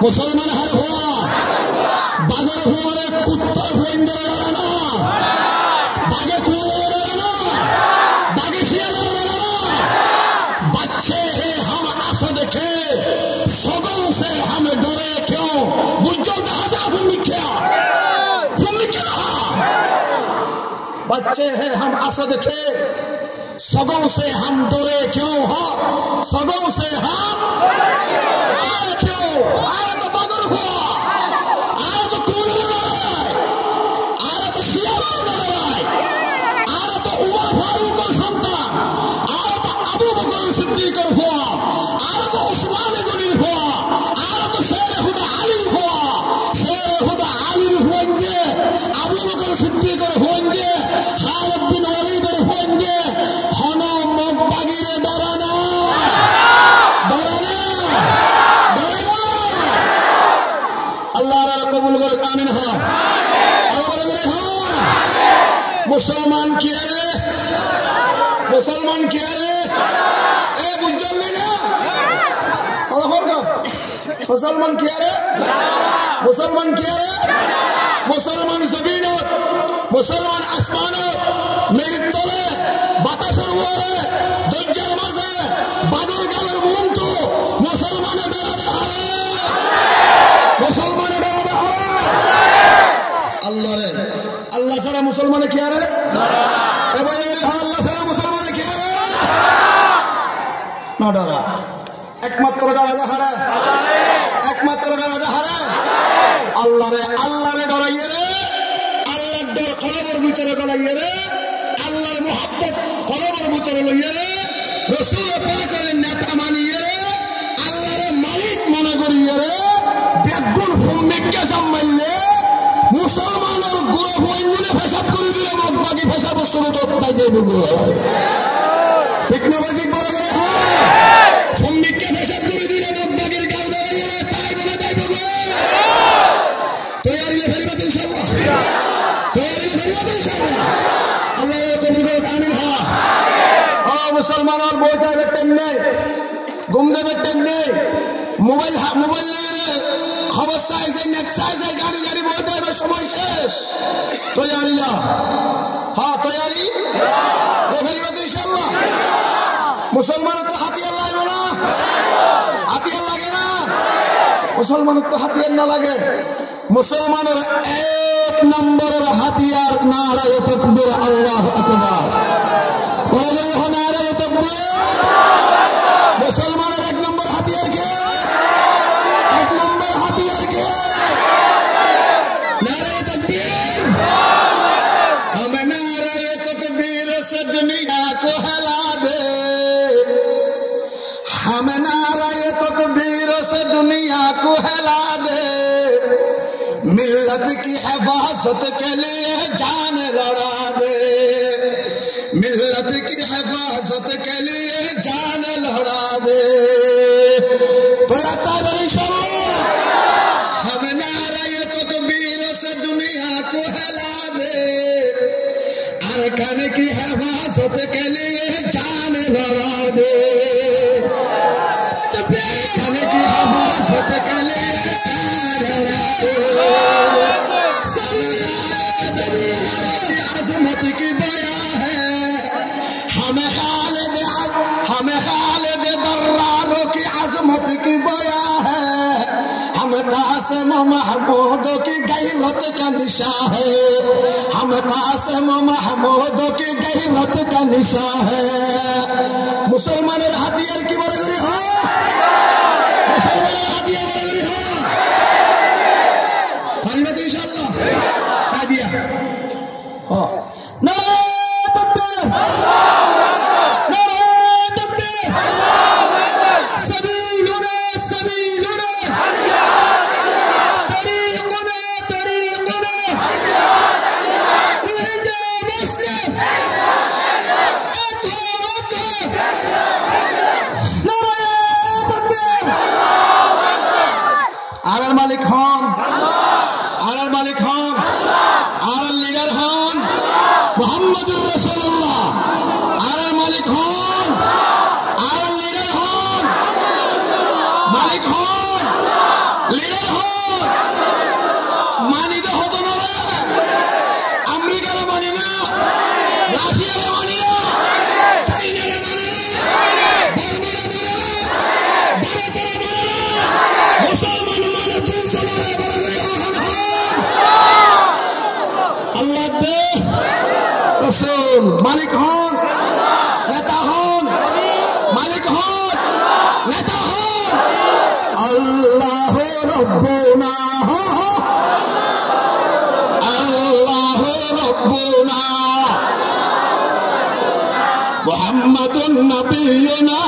মুসলমান হার হুয়া, বাদর হুয়ারে কুত্তার ফ্রেন্ড ডরা না, বাগে কুয়া ডরা না, বাগে শিয়া ডরা না। बच्चे हैं हम असद के, सदों से हम डरे क्यों, बुजुर्ग बच्चे हैं हम असद के, सगों से हम डरे क्यों हो, सगों से हम आए क्यों, आए तो बदर हुआ, आए तो कूलर लड़ाई, आए तो शियारों लड़ाई, आए तो उमर फारूक और संतान, आए तो अबू সিদ্দিকের হওয়া, আর তো উসমান গনির হওয়া, আর তো শের খুদা আলীর হওয়া, শের খুদা আলীর হওয়াঙ্গে, আবু বকর সিদ্দিকের হওয়াঙ্গে, খালিদ বিন ওয়ালিদের হওয়াঙ্গে, হন মগবাগিরে ডরানা ডরানা ডরানা। আল্লাহ কবুল করে আমিন। হ্যাঁ মুসলমান কি রে, মুসলমান কি রে, এ বুঝলেন না মুসলমান কি রে, মুসলমান কি রে, মুসলমান জমিনত, মুসলমান আসমানত, মেঘের তলে, বাতাসের উপরে, দরজার মাঝে, বাদর গালের মুহূর্ত, মুসলমানের বেড়াতে হবে, মুসলমানের বেড়াতে হবে। আল্লাহ রে, আল্লাহ ছাড়া মুসলমানে কি আরে, আল্লাহ ছাড়া মুসলমানে কি আরে না ডরা। একমাত্র ডরা হারে, একমাত্র ডরা হারে আল্লাহ রে। আল্লাহ রে ডরাইয়ে রে, আল্লাহর ডর কলবের ভিতরে ডরাইয়ে রে, আল্লাহর মুহাব্বত কলবের ভিতরে লইয়ে রে, রাসূল পাকের নেতা মানিয়ে রে, আল্লাহর মালিক মনে করিয়ে রে, বেগুন ফুম্মিকে জামাইলে মুসলমানের গুরু হইলে পেশাব করে দিলে মগবাগি পেশাব শুরু তাই যাইব গুরু ঠিক না বাকি বড় করে। হ্যাঁ ফুম্মিকে পেশাব করে দিলে মগবাগির গাল বেরিয়ে তাই বলে যাইব গুরু। তৈরি ফেরিবাদ ইনশাআল্লাহ, তৈরি ফেরিবাদ ইনশাআল্লাহ। আল্লাহ কবুল করুক আমিন। হ্যাঁ মুসলমানের বই যাবে তেমনি, ঘুম যাবে তেমনি, মোবাইল মোবাইল খবর চাই যায়, নেট চাই যায়, গাড়ি গাড়ি বই যাবে, সময় শেষ। তৈয়ারিয়া হ্যাঁ তৈয়ারি ফেরিবাদ ইনশাআল্লাহ। মুসলমানের তো হাতিয়ার লাগবে না, হাতিয়ার লাগে না, মুসলমানের তো হাতিয়ার না লাগে। মুসলমানের এক নম্বরের হাতিয়ার নারায়ে তাকবীর, আল্লাহু আকবার। বলে নারায়ে তাকবীর। মুসলমানের এক নম্বর হাতিয়ার কে, এক নম্বর হাতিয়ার কে নারায়ে তাকবীর। हम नाराये तकबीर से दुनिया को हिला दे, हम नाराये तकबीर से दुनिया को हिला दे, मिल्लत की हिफाजत के लिए जान लड़ा दे, मिल्लत की हिफाजत के लिए जान लड़ा दे। हम नाराये तकबीर से दुनिया को हिला दे, अरकान की हिफाजत के लिए जान लड़ा दे, अरकान की हिफाजत के लिए जान लड़ा दे। अजमत की बया है, हमें खालिद दर्रारों की अजमत की बया है, हम कासिम महमूद की गैरत का निशा है, हम कासिम महमूद की गैरत का निशा है। मुसलमाনের হাতিয়ার কি বড় করে হয়, মুসলমানের হাতিয়ার বড় করে হয় ফরিবাদ ইনশাআল্লাহ। হাদিয়া হ্যাঁ নারায়ে তাকবীর, নারায়ে তাকবীর, সাবিলুনা সাবিলুনা, তরিকুনা তরিকুনা, ইনজা মুসলিম আলার মালিক হন, আলার মালিক হন, আলার লিডার হন মুহাম্মদুর রাসূলুল্লাহ। আলার মালিক হন, আলার লিডার হন, মালিক হন, লিডার হন। মানিতে হতো না, আমেরিকারে মানি না, রাশিয়ারে মানি না, চাইনারে মানে না, বার্মারে মানে না, ভারতেরে মানে না, মুসলমান মানে দুইজনের বড় হন। আল্লাহ দে রাসূল মালিক হন, নেতা হন, মালিক হন, নেতা হন। আল্লাহ রব্বুনা, আল্লাহ রব্বুনা, মুহাম্মাদুন নবিয়ুনা।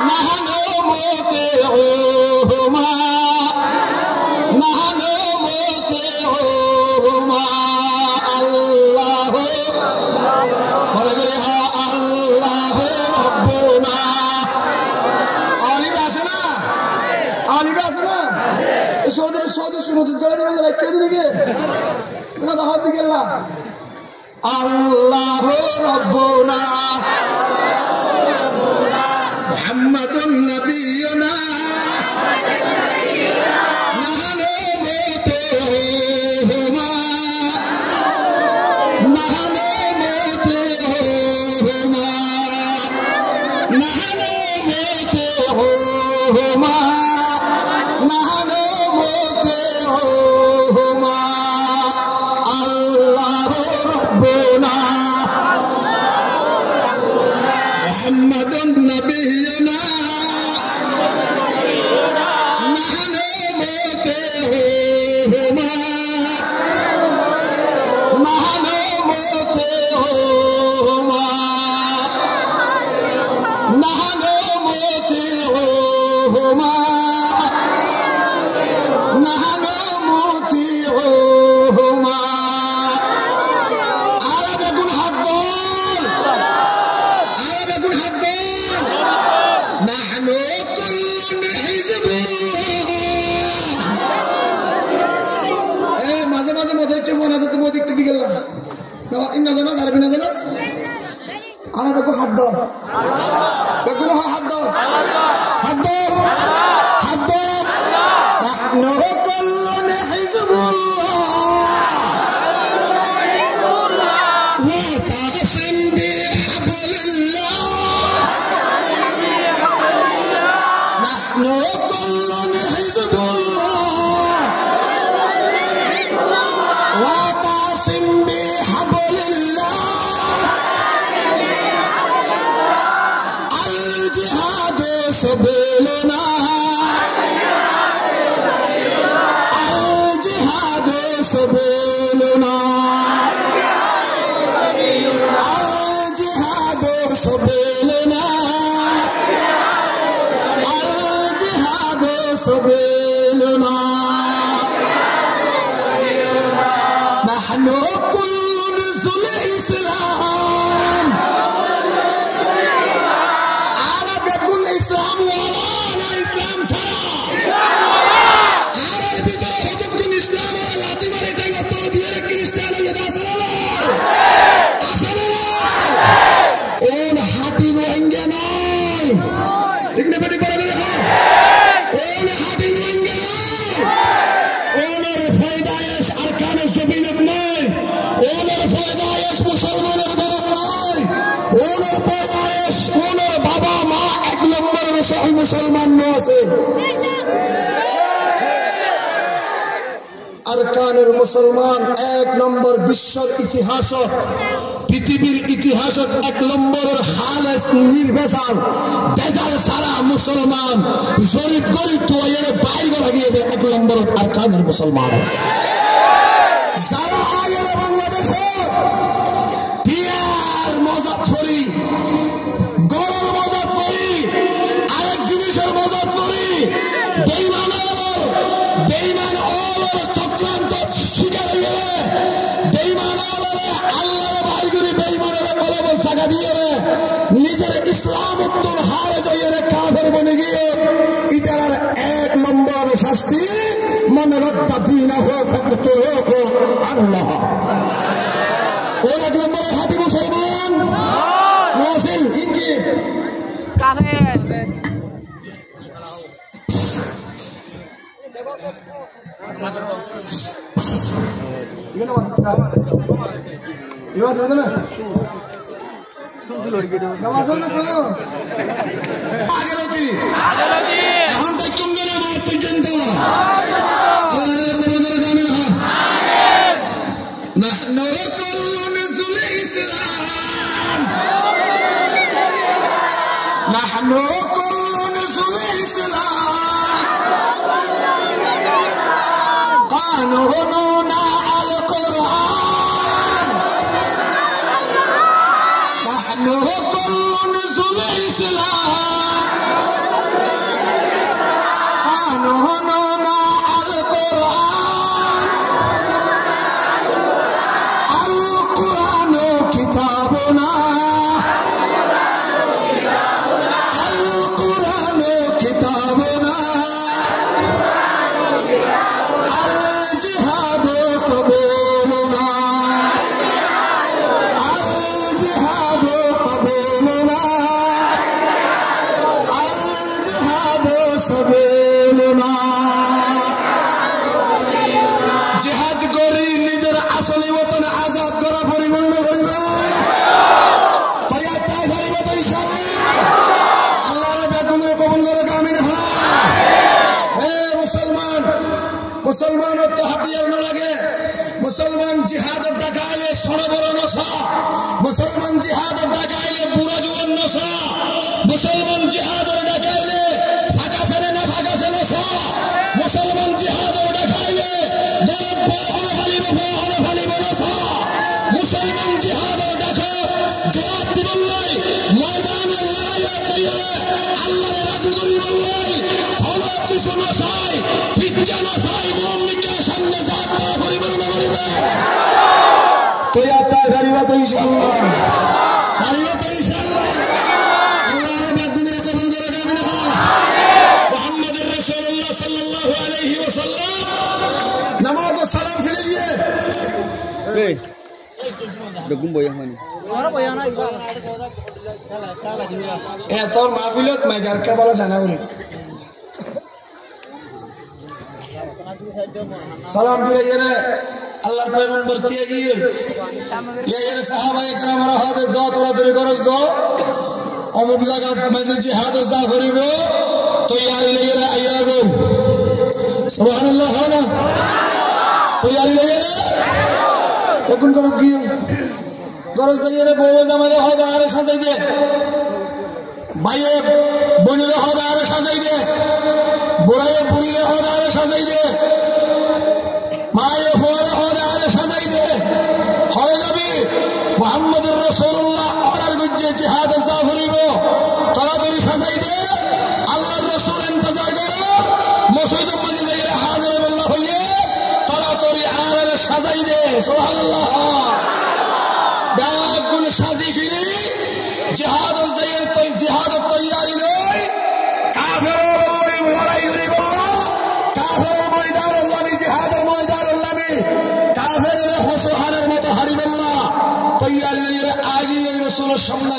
نحن مطيعوهما نحن مطيعوهما الله ورجلها الله ربنا علي باسنا صدر سنود করে দেবে রাখতে দিকে না দাওয়াত দিকে আল্লাহ রব্বুনা মুহাম্মাদুন নবিয়ুনা নাহনু মুতিউহুমা নাহনু মুতিউহুমা নাহনু মুতিউহুমা নাহনু মুতিউহুমা আল্লাহ রব্বুনা মুহাম্মাদুন নবিয়ুনা নাহনু মুতিউহুমা নাহনু মুতিউহুমা নাহনু মুতিউহুমা নাহনু মুতিউহুমা আর বেগুন হাত দল নাহনু কুল্লুন হিজবুল্লাহ মাঝে মাঝে মধ্যে হচ্ছে মন আছে তুমি ওদিক থেকে গেলা ইন্না জানাস আরবি না জানাস আর বেগুন হাত দল বেগুন হাত দল নাহনু কুল্লুন হিজবুল্লাহ واعتصم بحبل الله نحن كل حزب الله واعتصم بحبل الله الجهاد سبيلنا الجهاد سبيلنا الجهاد سبيلنا الجهاد سبيلنا نحن كل نزل الإسلام عرب يقول الإسلام ولا إسلام سرا عرب يقول حدود الإسلام ولا اعتبار تيغطو ديار كريستيان يدا سرا ওন হাতি রোহিঙ্গা নয় ঠিক না বেটি পড়া গেলে ওন হাতি রোহিঙ্গা নয় ওনের ফয়দায়েশ আরকানের জমিনত নয় ওনের ফয়দায়েশ মুসলমানের দরদ নয় ওনের ফয়দায়েশ ওনের বাবা মা এক নম্বরের সহি মুসলমান আছে আরকানের মুসলমান এক নম্বর বিশ্বের ইতিহাস পৃথিবীর ইতিহাসত এক নম্বরের হাল নির্ভেজাল বেজাল সারা মুসলমান জরিপ করি তো এর বাইরে লাগিয়ে দেয় এক নম্বরের আরকানের মুসলমান যারা আয়ের বাংলাদেশে টিয়ার মজাত করি গরম মজাত করি আরেক জিনিসের মজাত করি বেঈমান চক্রান্ত শিকার হয়ে বেঈমান আল্লাহ ভাইগুরি বেঈমানের কলব জায়গা দিয়ে নিজের ইসলাম উত্তর হারে জয়ের কাফের বনে গিয়ে ইতার এক নম্বর শাস্তি মনে রদ্দা দিনা হোক আল্লাহ ওর এক নম্বর হাতি মুসলমান নাসিল ইনকি কাফের এখানে ইবাদত হবে না নামাজ না তো আগে রতি এখন তো তুমি না আমার পর্যন্ত আল্লাহর দরবারে গানে আমিন নাহনু কুল্লু নজুল ইসলাম নাহনু কুল্লু নজুল ইসলাম قانوننا القرآن نحن كل نزول ইসলাম কানুন না আল কোরআন আল কোরআন কিতাব না আল কোরআন কিতাব না আল জিহাদ কবুল না আল জিহাদ কবুল না আল জিহাদ সবিল না জিহাদ করি নিজের আসলি ওতন আজাদ করা পরিপূর্ণ করিব তৈয়ার তাই করিব তো ইনশাআল্লাহ আল্লাহর বেগুনের কবুল করে আমিন হে মুসলমান মুসলমান তো হাতিয়ার না লাগে মুসলমান জিহাদের ডাকাইলে সরবর নসা মুসলমান জিহাদের ডাকাইলে বুড়া জুয়ান নসা মুসলমান জিহাদের ডাকাইলে ফাঁকা ছেড়ে না ফাঁকা ছেড়ে মুসলমান জিহাদের ডাকাইলে দরব বহন ফালিব নসা মুসলমান জিহাদের ডাকা জবাব দিবেন নাই ময়দানে লড়াইয়ে তৈরি আল্লাহর রাজি করি বললাই হলো কিছু নসাই ফিজ্জা নসাই মুমিনকে সামনে জাত পরিবর্তন করিবে তৈয়ার তাই করিব তো ইনশাআল্লাহ করিব তো ইনশাআল্লাহ আল্লাহর বেগুনের কবুল করে আমিন মুহাম্মদুর রাসূলুল্লাহ সাল্লাল্লাহু আলাইহি ওয়াসাল্লাম নামাজ ও সালাম ফেলে দিয়ে এই ডগুম বইয়া মানে তোর মাহফিলত মাইগার কে বলা জানা করি সালাম ফিরে গেলে আল্লাহর পয়গম্বর দিয়ে গিয়ে গেলে সাহাবায়ে কেরামরা হাতে দোয়া তরাতরি করস দো অমুক জায়গা মানে জিহাদ যা করিব তৈয়ারি লেগে আইয়া গো সুবহানাল্লাহ না তৈয়ারি লেগে এখন করো কি গরজ দিয়ে বউ জামাইরে হদা আরে সাজাই দে ভাইয়ে বোনেরে হদা আরে সাজাই দে বুড়ায়ে বুড়িরে হদা আরে সাজাই দে মায়ে ফোরে হদা আরে সাজাই দে হয়ে যাবি মুহাম্মদুর রাসূলুল্লাহ অর্ডার করছে জিহাদ যা করিব তাড়াতাড়ি সাজাই দে আল্লাহর রাসূল ইন্তজার করো মসজিদ মসজিদে গিয়ে হাজির বিল্লাহ হইয়ে তাড়াতাড়ি আরে সাজাই দে সুবহানাল্লাহ ব্যাগুন সাজি ফিরি জিহাদ জায়ের তো জিহাদ তৈয়ারি নয় কাফের ওই লড়াই করিব কাফের ময়দান আল্লাহমি জিহাদের ময়দান আল্লাহমি কাফের হসহানের মতো হারিবেন না তৈয়ারি নয় আগে ওই রাসূলের সামনে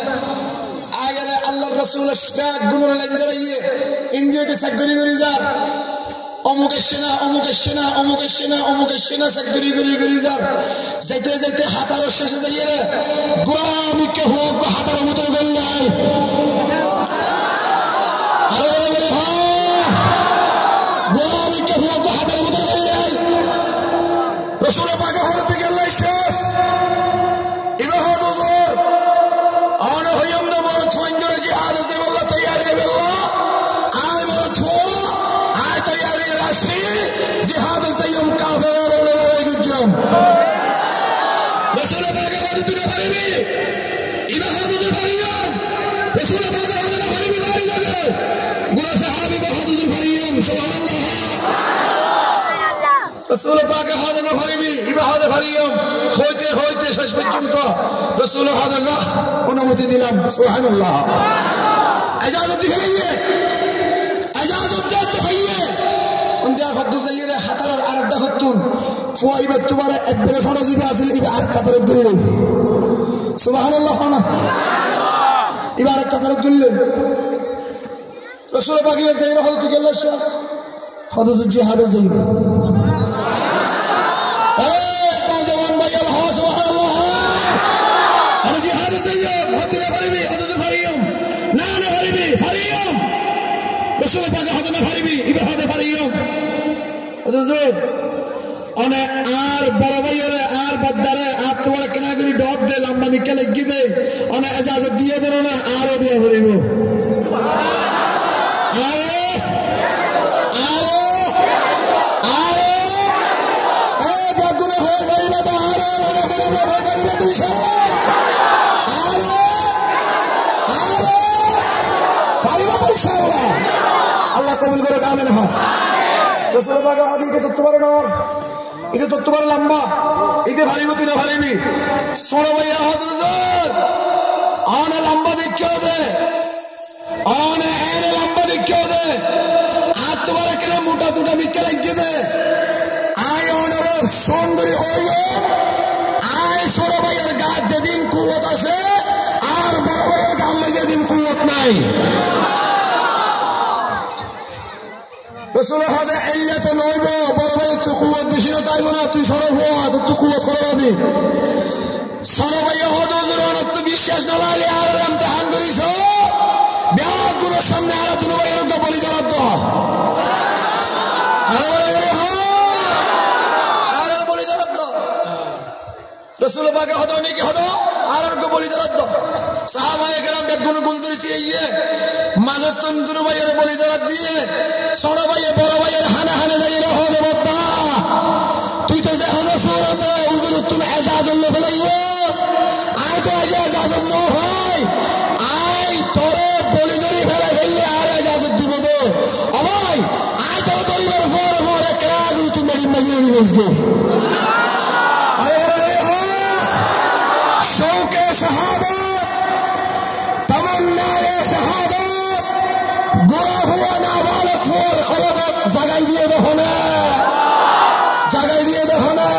আগে আল্লাহর রাসূলের ব্যাগুনের লাইন ধরিয়ে ইন্ডিয়াতে সাকরি করি যান অমুকের সেনা অমুকের সেনা অমুকের সেনা অমুকের সেনা সাকরি করি যান যেতে যেতে হাতার শেষে যাইয়ে রে গোলামিকে হোক হাতার মতো গল্লাই গোলামিকে হোক হাতার মতো গল্লাই রাসূল পাক হতে গেল শেষ ইবাহাদ হুজুর আনা হইম না মর ছন্দরে জিহাদ যে বল্লা তৈয়ার হে বল্লা আয় মর ছো আয় তৈয়ারি রাশি জিহাদ যাইম কাফের লড়াই গুজম রাসূল পাক হতে না পারিবি ইবাহাদ হুজুর ফারিয়াম রাসূল পাক হতে না পারিবি বাড়ি যাবে গুরা সাহাবী বাহাদুর ফারিয়াম সুবহানাল্লাহ রাসূল পাক হতে না পারিবি ইবাহাদ ফারিয়াম হইতে হইতে শেষ পর্যন্ত রাসূল হাদাল্লাহ অনুমতি দিলাম সুবহানাল্লাহ ইজাজত দিলে ইজাজত দিতে হইয়ে অন্তিয়া হদ্দু জালিরে হাতার আরেকটা হত্তুন ফুয়াইবে তোমার এব্রেসানো জিবে আসিল ইবে আর কাতরে দিলে সুবহানাল্লাহ না ইবার কাতরে দিলে রাসূল পাক এর যাইরা হল গেল শেষ হদুজ জিহাদ যাইব রাসূল পাক হতে না পারিবি ইবাহাদে পারিয়ম হুজুর অনে আর বড় ভাইরে আর বদ্দারে আর তোমার কেনা করি ডব দে লম্বা মিকে লাগি দে অনে ইজাজত দিয়ে দেন না আরো দিয়ে পারিব আল্লাহ কবুল করে আমিন হয়। রাসূল পাক হাদিসে তত্ত্ব পারে না এটা তত্ত্ব পারে লম্বা এটা ভারিমতি না ভারিমি সোনা ভাইয়া হযরত আনা লম্বা দেখিও দে আনা এনে লম্বা দেখিও দে আর তোমার কেন মোটা মোটা মিথ্যা লাগিয়ে দে আয় অনর সুন্দরী হইল আয় সোনা ভাইয়ের গাছ যেদিন কুয়ত আছে আর বড় ভাইয়ের গামে যেদিন কুয়ত নাই রাসূল হাদে ইল্লাত নইব বড় ভাইয়ের তো কুয়ত বেশি না তাইব না তুই সরব হওয়া তো কুয়ত করবি সোনা ভাইয়া হযরত তো বিশ্বাস না লাগে আর ইমতিহান করিস ব্যাগুলোর সামনে আর দুনো ভাইয়ের তো বলি জবাব দাও আর বলি জবাব দাও রাসূল পাক হদো নাকি হদো আর বলি জবাব দাও সাহাবায়ে কেরাম বেগুন গুলদরি দিয়ে মাজত দুনো ভাইয়ের বলি জবাব দিয়ে ছোট ভাইয়ে বড় ভাইয়ের হানা হানা যাই রহ দেবতা তুই তো যে হলো সুরতে হুজুর তুমি এজাজুল ফলাইও আয় তো এজাজুল ন হয় আয় তোরে বলি ধরি ফেলে ফেললে আর এজাজুল দিব দে ও ভাই আয় তো দরিবার ফর ফর ক্রাগ তুমি মেরি মজুরি নিসগে আরে শৌকে শাহাদাত তমন্নায়ে শাহাদাত গোরা হুয়া নাবালক ফর খলাবত জাগাই দিয়ে দেখো না জাগাই দিয়ে দেখো না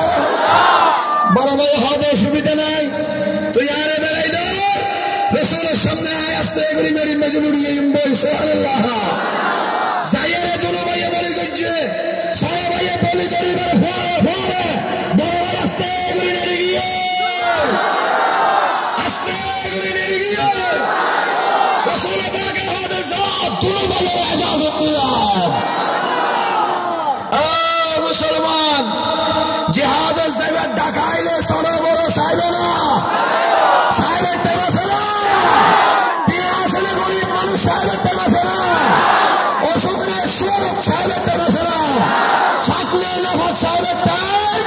বড় ভাই হদে সুবিধা নাই তুই আরে বেড়াই দে রাসূলের সামনে আয় আসতে এগুলি মেরি মজনুরি ইমবই সুবহানাল্লাহ যাইরে দুনো ভাইয়ে বলি গজ্জে সারা ভাইয়ে বলি করিবার ফরে ফরে বড় ভাই আসতে এগুলি নেড়ে গিয়ে আসতে এগুলি নেড়ে গিয়ে রাসূল পাকের হদে জাত দুনো ভাইয়ের ইজাজত দিলাম মুসলমান জিহাদের জায়গা ঢাকাইলে ছোট বড় সাইবে না সাইবের টাইম আছে না দিয়ে আসলে গরিব মানুষ সাইবের টাইম আছে না অসুখ নিয়ে সুরক সাইবের টাইম আছে না থাকলে নফক সাইবের টাইম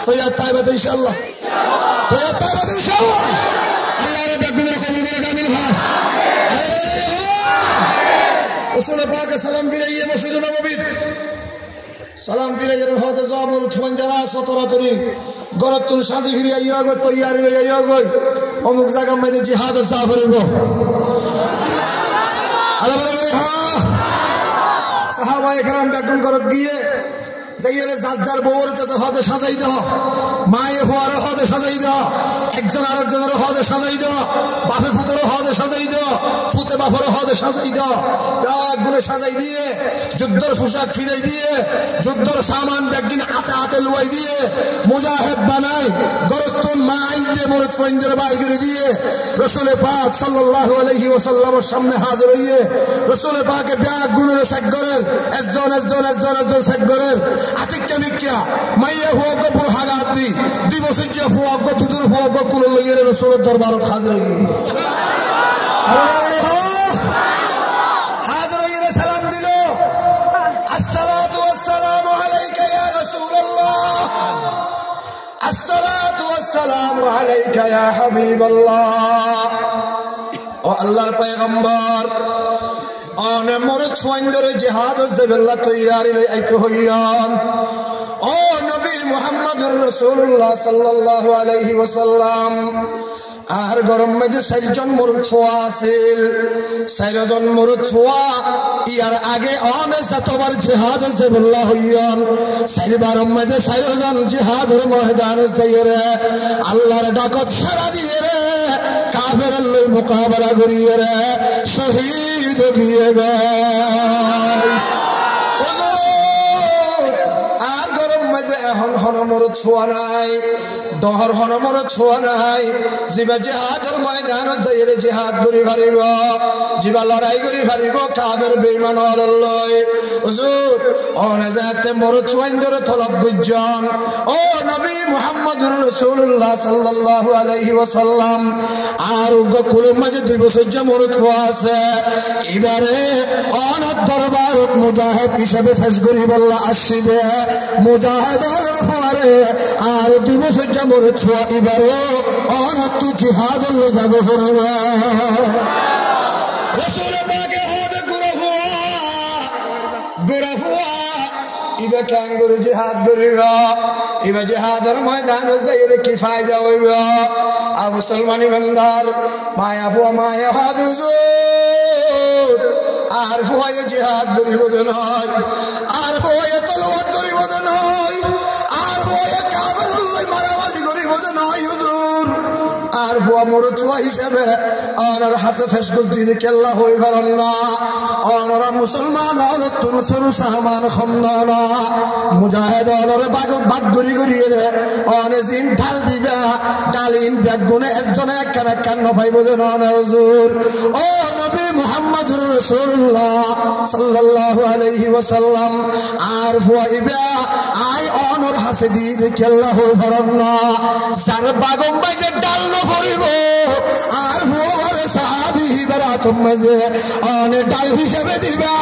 তো ইয়ার টাইম আছে ইনশাআল্লাহ তো ইয়ার টাইম আছে ইনশাআল্লাহ আল্লাহ রে বেগুনের কবুল করে কামিল হয় রাসূল পাক সালাম ফিরাইয়ে মসজিদে নববী সালাম ফিরে যেন হতে যাবর খঞ্জারা সতরাতরি গরতুল সাজি ফিরে আইয়া গো তৈয়ারি হয়ে আইয়া গো অমুক জায়গা মধ্যে জিহাদ সাফরিব আল্লাহ বলে হ্যাঁ সাহাবায়ে কেরাম বেগুন করত গিয়ে যাইরে জাজ্জার বউর যত হতে সাজাই দাও মায়ে ফুয়ার হতে সাজাই দাও একজন আরেকজনের হতে সাজাই দাও বাপে ফুতের হতে সাজাই দাও ফুতে বাপের হতে সাজাই দাও ব্যাগগুলো সাজাই দিয়ে যুদ্ধের পোশাক ফিরাই দিয়ে যুদ্ধের সামান ব্যাগিন হাতে হাতে লুয়াই দিয়ে মুজাহিদ বানাই গরতুন মা আইনতে মরদ কইন্দের বাইরে দিয়ে রাসূল পাক সাল্লাল্লাহু আলাইহি ওয়াসাল্লামের সামনে হাজির হইয়ে রাসূল পাকে ব্যাগগুলো সেট করেন একজন সেট করেন আতিক্কা মিক্কা মাইয়া হুয়া গপুর হাগাত দি দিবস যে হুয়া গ দুদুর হুয়া গ কুল লইয়ে রাসূলের দরবারে হাজির হইয়ে হাজির হইয়ে সালাম দিল আসসালাতু ওয়াসসালামু আলাইকা ইয়া রাসূলুল্লাহ আসসালাতু ওয়াসসালামু আলাইকা ইয়া হাবিবাল্লাহ ও আল্লাহর পয়গম্বর অনে মরদ সোয়াইন্দরে জিহাদ জবেল্লা তৈয়ারি লই আইতে হইয়াম ও নবী মুহাম্মদুর রাসূলুল্লাহ সাল্লাল্লাহু আলাইহি ওয়াসাল্লাম আর গরম মধ্যে 4 জন মরদ ছোয়া আছিল 4 জন মরদ ছোয়া ইয়ার আগে অনে যতবার জিহাদ জবেল্লা হইয়াম 4 বারের মধ্যে 4 জন জিহাদের ময়দানে যাইরে আল্লাহর ডাকত সাড়া দিয়ে রে কাফের লই মোকাবেলা করিয়ে রে শহীদ গিয়ে গায় আর গরম মাঝে এখন হনমরত ছোঁয়া নাই দহর হনমরত ছোঁয়া নাই জিবা জিহাদের ময়দান যাইরে জিহাদ করি পারিব জিবা লড়াই করি পারিব কাফের বেঈমান লয় হুজুর অনে যাতে মরত ছোঁয়াইন্দরে তলব বুঝজন ও নবী মুহাম্মদুর রাসূলুল্লাহ সাল্লাল্লাহু আলাইহি ওয়াসাল্লাম আর গকুল মাঝে 2 বছর যে মরত ছোঁয়া আছে এবারে অনার দরবারত মুজাহিদ হিসেবে ফেস করি বললা আসিবে মুজাহিদের পরে আর 2 বছর যে মরত ছোঁয়া এবারে অনার তু জিহাদুল যাব করবে রাসূল পাকে হবে গুরু ক্যাঙ্গুরু জিহাদ করিব এবার জিহাদের ময়দান যাইর কি ফায়দা হইব আর মুসলমানি বান্দার মায়া ফুয়া মায়া হাদ হুজুর আর ফুয়ায় জিহাদ করিব নয় আর ফুয়ায় তলোয়ার করিব নয় আর ফুয়ায় কাফেরুল্লাহ মারামারি করিব নয় হুজুর আর ফুয়া মরুয়া হিসেবে অনার হাসে ফেস করছি কেল্লা হই পারেন না অনারা মুসলমান হল তুর সরু সাহমান খমদানা মুজাহিদ হলরে বাগ গড়ি গড়িয়ে রে অনে জিন ঢাল দিবা ডালিন ব্যাগ গুনে একজনে একখান একখান নফাইব যেন হুজুর ও নবী মুহাম্মদুর রাসূলুল্লাহ সাল্লাল্লাহু আলাইহি ওয়াসাল্লাম আর ফুয়াইবা আই অনর হাসে দি কেল্লা হই পারেন না যার বাগম বাইতে ডাল নফরিব আর ফুয়ারে সাহাবী বেরাতুম মাঝে অনে ডাল হিসেবে দিবা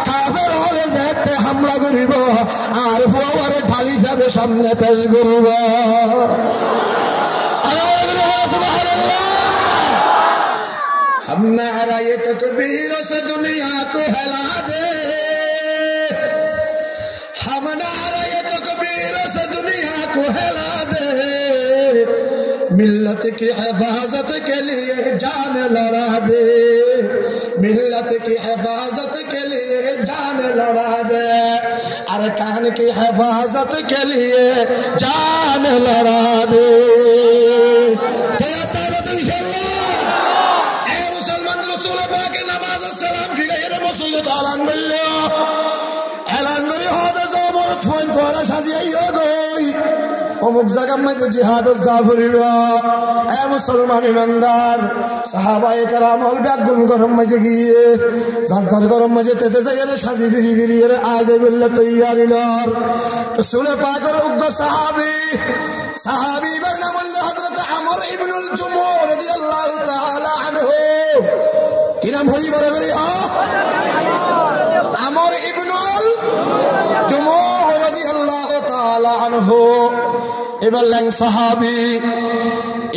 কাফের হলে যেতে হামলা করিব আর ফুয়ারে ঢাল হিসাবে সামনে পেশ করিব हम नारा ये तकबीर से दुनिया को हिला दे हम नारा ये तकबीर से दुनिया को हिला दे मिल्लत की हिफाजत के लिए जान लड़ा दे मिल्लत की हिफाजत के लिए जान लड़ा दे अरकान की हिफाजत के लिए जान लड़ा दे অমুক জায়গার মধ্যে জিহাদত যা ফুরিল এ মুসলমান ইমানদার সাহাবায়ে কেরাম হল ব্যাগুন গরম মাঝে গিয়ে যার যার গরম মাঝে তেতে যাইয়ে সাজি ফিরি ফিরি আগে বললে তৈয়ারি লর রাসূল পাকের উগ্র সাহাবী এর নাম হল হযরত আমর ইবনুল জুমু রাদিয়াল্লাহু তাআলা আনহু কি নাম হই বড় করে আমর ইবনুল জুমু রাদিয়াল্লাহু তাআলা আনহু এবার ল্যাং সাহাবি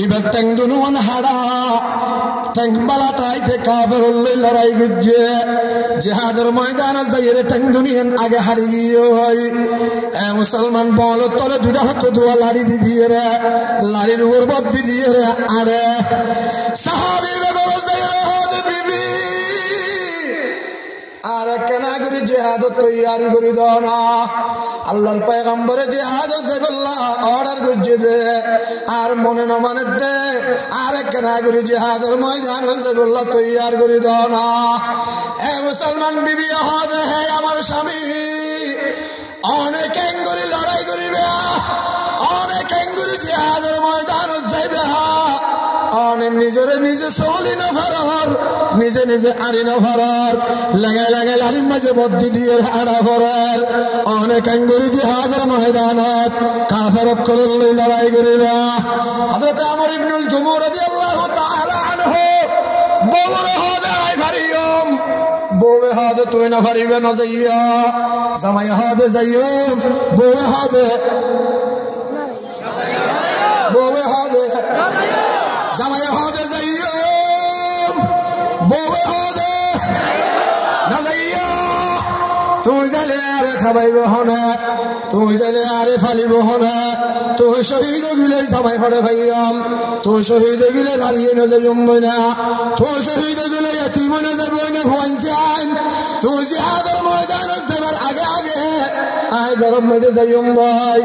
এবার ট্যাং দুনুয়ান হারা ট্যাং বালাটাইতে কাফেরুল্লাহ লড়াই গুজে জিহাদের ময়দানে যাইরে ট্যাং দুনিয়ান আগে হারি গিয়ে হয় এ মুসলমান বল তলে দুটা হতো দুয়া লাড়ি দিয়ে রে লাড়ির উপর বদ্দি দিয়ে রে আরে সাহাবি বেগর যাইরে হদ বিবি আর কেনা করে জিহাদ তৈয়ারি করে দাও না আল্লাহর পয়গম্বরে জিহাদ যাইবল্লাহ অর্ডার করছে দে আর মনে না মানে দে আর কেনা করে জিহাদের ময়দান যাইবল্লাহ তৈয়ার করে দাও না এ মুসলমান বিবি হদ হে আমার স্বামী অনেক এঙ্গুরি লড়াই করিবে অনেক এঙ্গুরি জিহাদের ময়দান যাইবে অনেক নিজরে নিজে চলি না ফারার নিজে নিজে আনি না ফারার লাগে লাগে লালিম মাঝে বদ্দি দিয়ে হারা ফরার অনেক এঙ্গুরি জিহাদের ময়দানত কাফের করলে লড়াই করিবে হযরত আমর ইবনুল জুমু রাদিয়াল্লাহু তাআলা আনহু বউরে হদে আই ফারিয়ম বউরে হদে তুই না ফারিবে না যাইয়া জামাই হদে যাইও বউরে হদে জামাই হদে যাইও বউরে হদে না যাইয়া তুই জালে আরে খাবাইব হনে তুই জালে আরে ফালিব হনে তুই শহীদ গিলে জামাই হদে ভাইয়াম তুই শহীদ গিলে দাঁড়িয়ে না যাইম না তুই শহীদ গিলে এতিম না যাব না ভঞ্চান তুই জিহাদের ময়দানে যাবার আগে আগে আয় গরম মধ্যে যাইম ভাই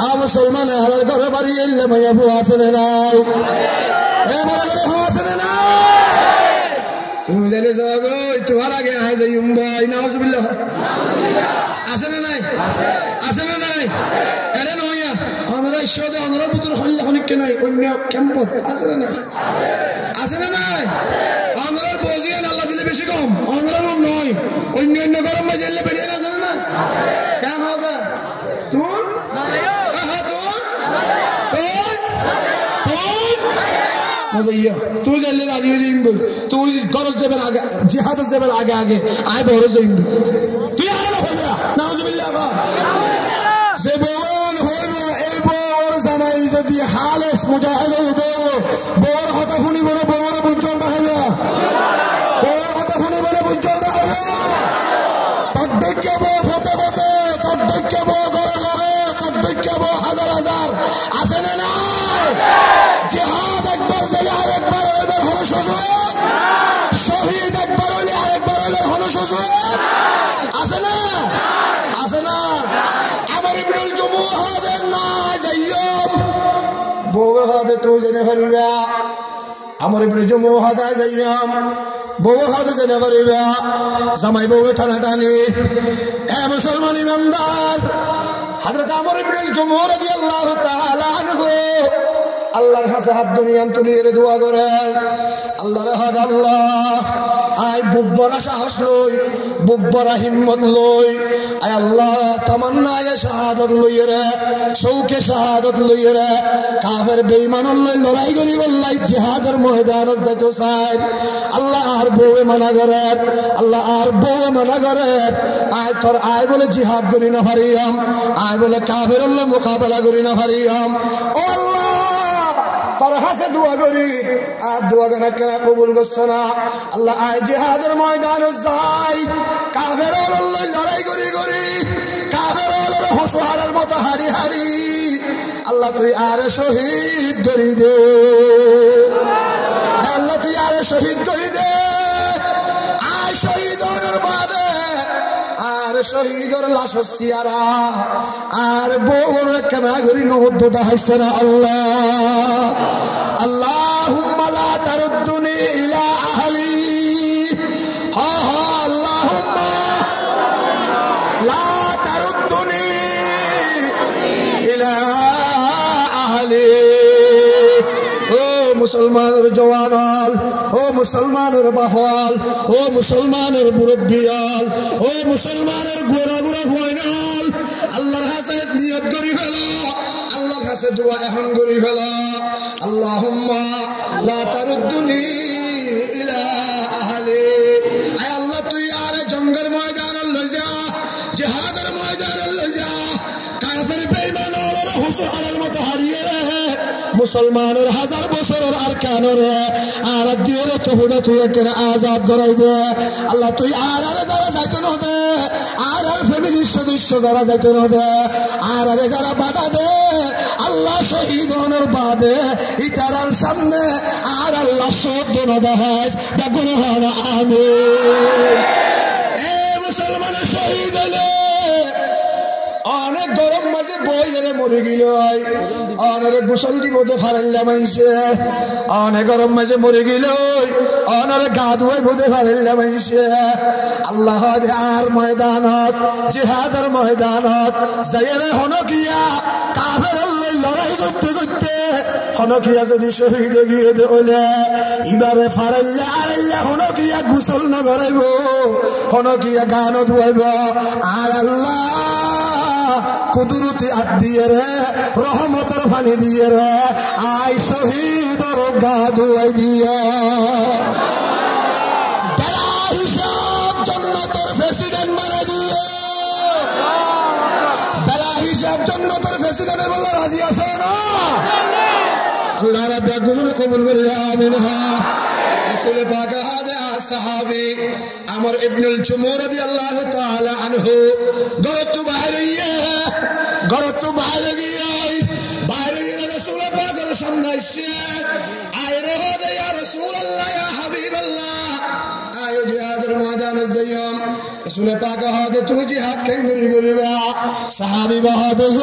আ মুসলমান হালাল করে বাড়ি এলে মাইয়া বউ আছে না নাই তুমি জানে যাও তোমার আগে আয় যাইম ভাই নাউজুবিল্লাহ আছে না নাই আছে না নাই আরে নয়া আমরা ঈশ্বরে আমরা পুত্র হল্লা হনিকে নাই অন্য ক্যাম্পত আছে না নাই আছে না নাই আমরা বজিয়ান আল্লাহ দিলে বেশি কম আমরা নয় অন্য অন্য গরম মাঝে এলে বেরিয়ে আছে না না কেন হবে তুই তুই জানলে রাজিয়ে যাইম তুই গরজ যাবার আগে জিহাদ যাবার আগে আগে আয় বড় যাইম তুই আর নাউজুবিল্লাহ যে বউন হইব এই বউর জামাই যদি হালেস মুজাহিদ দেব বউর কথা শুনিব না বউর বুঝল দেখাবে বউর কথা শুনিব না বুঝল দেখাবে তদ্দক্য বউ হতে হতে তদ্দক্য বউ আছে আছে না আছে না আমার ইবনুল জুমুহাদের না যাইয়ম বউয়ে হাতে তো জেনে পারিবা আমার ইবনুল জুমুহাদায় যাইয়ম বউয়ে হাতে জেনে পারিবা জামাই বউয়ে টানাটানি এ মুসলমান ইমানদার হযরত আমর ইবনুল জুমুহ রাদিয়াল্লাহু তাআলা আনহু আল্লাহর কাছে হাত দুনিয়ান তুলিয়ে দোয়া করেন আল্লাহর হাত আল্লাহ আয় বুক ভরা সাহস লই বুক ভরা হিম্মত লই আয় আল্লাহ তামান্না আয় শাহাদত লইয়ে রে শৌকে শাহাদত লইয়ে রে কাফের বেঈমানন লই লড়াই করি বললাই জিহাদের ময়দানত যাইতো চাই আল্লাহ আর বউয়ে মানা করে আল্লাহ আর বউয়ে মানা করে আয় তোর আয় বলে জিহাদ করি না পারিয়াম আয় বলে কাফের লই মোকাবেলা করি না পারিয়াম ও আল্লাহ তার হাসে দোয়া করি আর দোয়া গানা কেনা কবুল করছে না আল্লাহ আয় জিহাদের ময়দানে যাই কাফের লই লড়াই করি করি কাফের হসহারের মতো হারি হারি আল্লাহ তুই আরে শহীদ করি দে আল্লাহ তুই আরে শহীদ করি দে আয় শহীদ হওয়ার বাদে আর শহীদর লাশ সিয়ারা আর বউর কেনা করি নহদ্দা হাসছে না আল্লাহ আল্লাহুম্মা লা তারুদ্দুনি ইলা আহলি হা হা আল্লাহুম্মা লা তারুদ্দুনি ইলা আহলি ও মুসলমানের জওয়ানাল ও মুসলমানের বাহাল ও মুসলমানের মুরব্বিয়াল ও মুসলমানের গোরা গোরা হয়নাল আল্লাহর কাছে নিয়ত করি ফেলো আল্লাহর কাছে দোয়া এখন করি ফেলো আল্লাহুম্মা লা তারুদ্দুনি ইলা আহলি আয় আল্লাহ তুই আর জঙ্গের ময়দানে লই যা জিহাদের ময়দানে লই যা কাফের বেঈমানের হুসহারের মতো হারিয়ে মুসলমানের হাজার বছরের আর কানরে আর দিয়ে তহুদা তুই একের আজাদ করাই দে আল্লাহ তুই আর যারা যাইতে না দে আর ফ্যামিলির সদস্য যারা যাইতে না দে আর যারা বাধা দে আল্লাহ শহীদ হওয়ার বাদে ইতারার সামনে আর আল্লাহ শব্দ না দেখাস দেখুন আমিন এ মুসলমানের শহীদ হলে অনেক গরম মাঝে বই এনে মরে গেল অনেক গোসল দিব ফারাইলা মাইছে অনেক গরম মাঝে মরে গেল অনেক গা ধুয়ে বোধে ফারাইলা মাইছে আল্লাহ আর ময়দানত জিহাদের ময়দানত যাইরে হনকিয়া কাফের লড়াই করতে করতে হনকিয়া যদি শহীদ গিয়ে দেলে এবারে ফারাইলা আল্লাহ হনকিয়া গোসল না করাইব হনকিয়া গান ধুয়াইব আর আল্লাহ কুদরতি হাত দিয়ে রে রহমতের পানি দিয়ে রে আই শহীদর গা ধুয়াই দিয়া বেলা হিসাব জান্নাতের প্রেসিডেন্ট বানাই দিয়ে বেলা হিসাব জান্নাতের প্রেসিডেন্ট বলে রাজি আছে না আল্লাহ রাব্বুল আলামিন কবুল করে আমিন হ্যাঁ রাসূল পাক হাদে সাহাবী আমর ইবনুল জুমুহ রাদিয়াল্লাহু তাআলা আনহু গরত বাইরে গিয়ে রাসূল পাকের সামনে এসে আয় রে দে ইয়া রাসূলুল্লাহ ইয়া হাবিবাল্লাহ আয় জিহাদের ময়দানে যাইম রাসূল পাক হাদে তুমি জিহাদ কেঙ্গরি করিবা সাহাবী বাহাদুর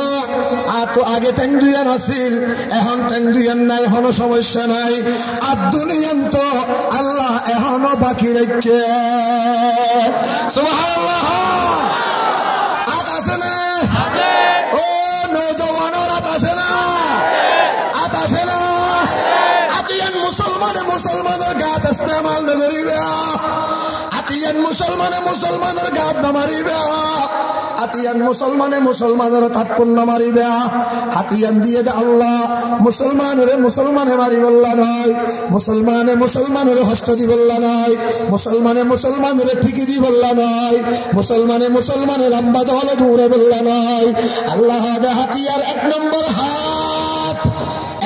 আর তো আগে টেঙ্গুয়ান আছিল এখন টেঙ্গুয়ান নাই হনো সমস্যা নাই আর দুনিয়ান তো আল্লাহ এখনো বাকি রেখে সুবহানাল্লাহ আত আছে না ও নওজওয়ানরা আছে না আত আছে না আতিয়ান মুসলমানের গাত ইস্তেমাল করিবা আতিয়ান মুসলমানের গাত মারিবা হাতিয়ান মুসলমানের তাৎপন্য মারিবা হাতিয়ান দিয়ে দে আল্লাহ মুসলমানে মারি বললা নয় মুসলমানের হস্ত দি বললা নয় মুসলমানের ঠিকই দি বললা নয় মুসলমানে লম্বা দলে দূরে বললা নয় আল্লাহ দে হাতিয়ার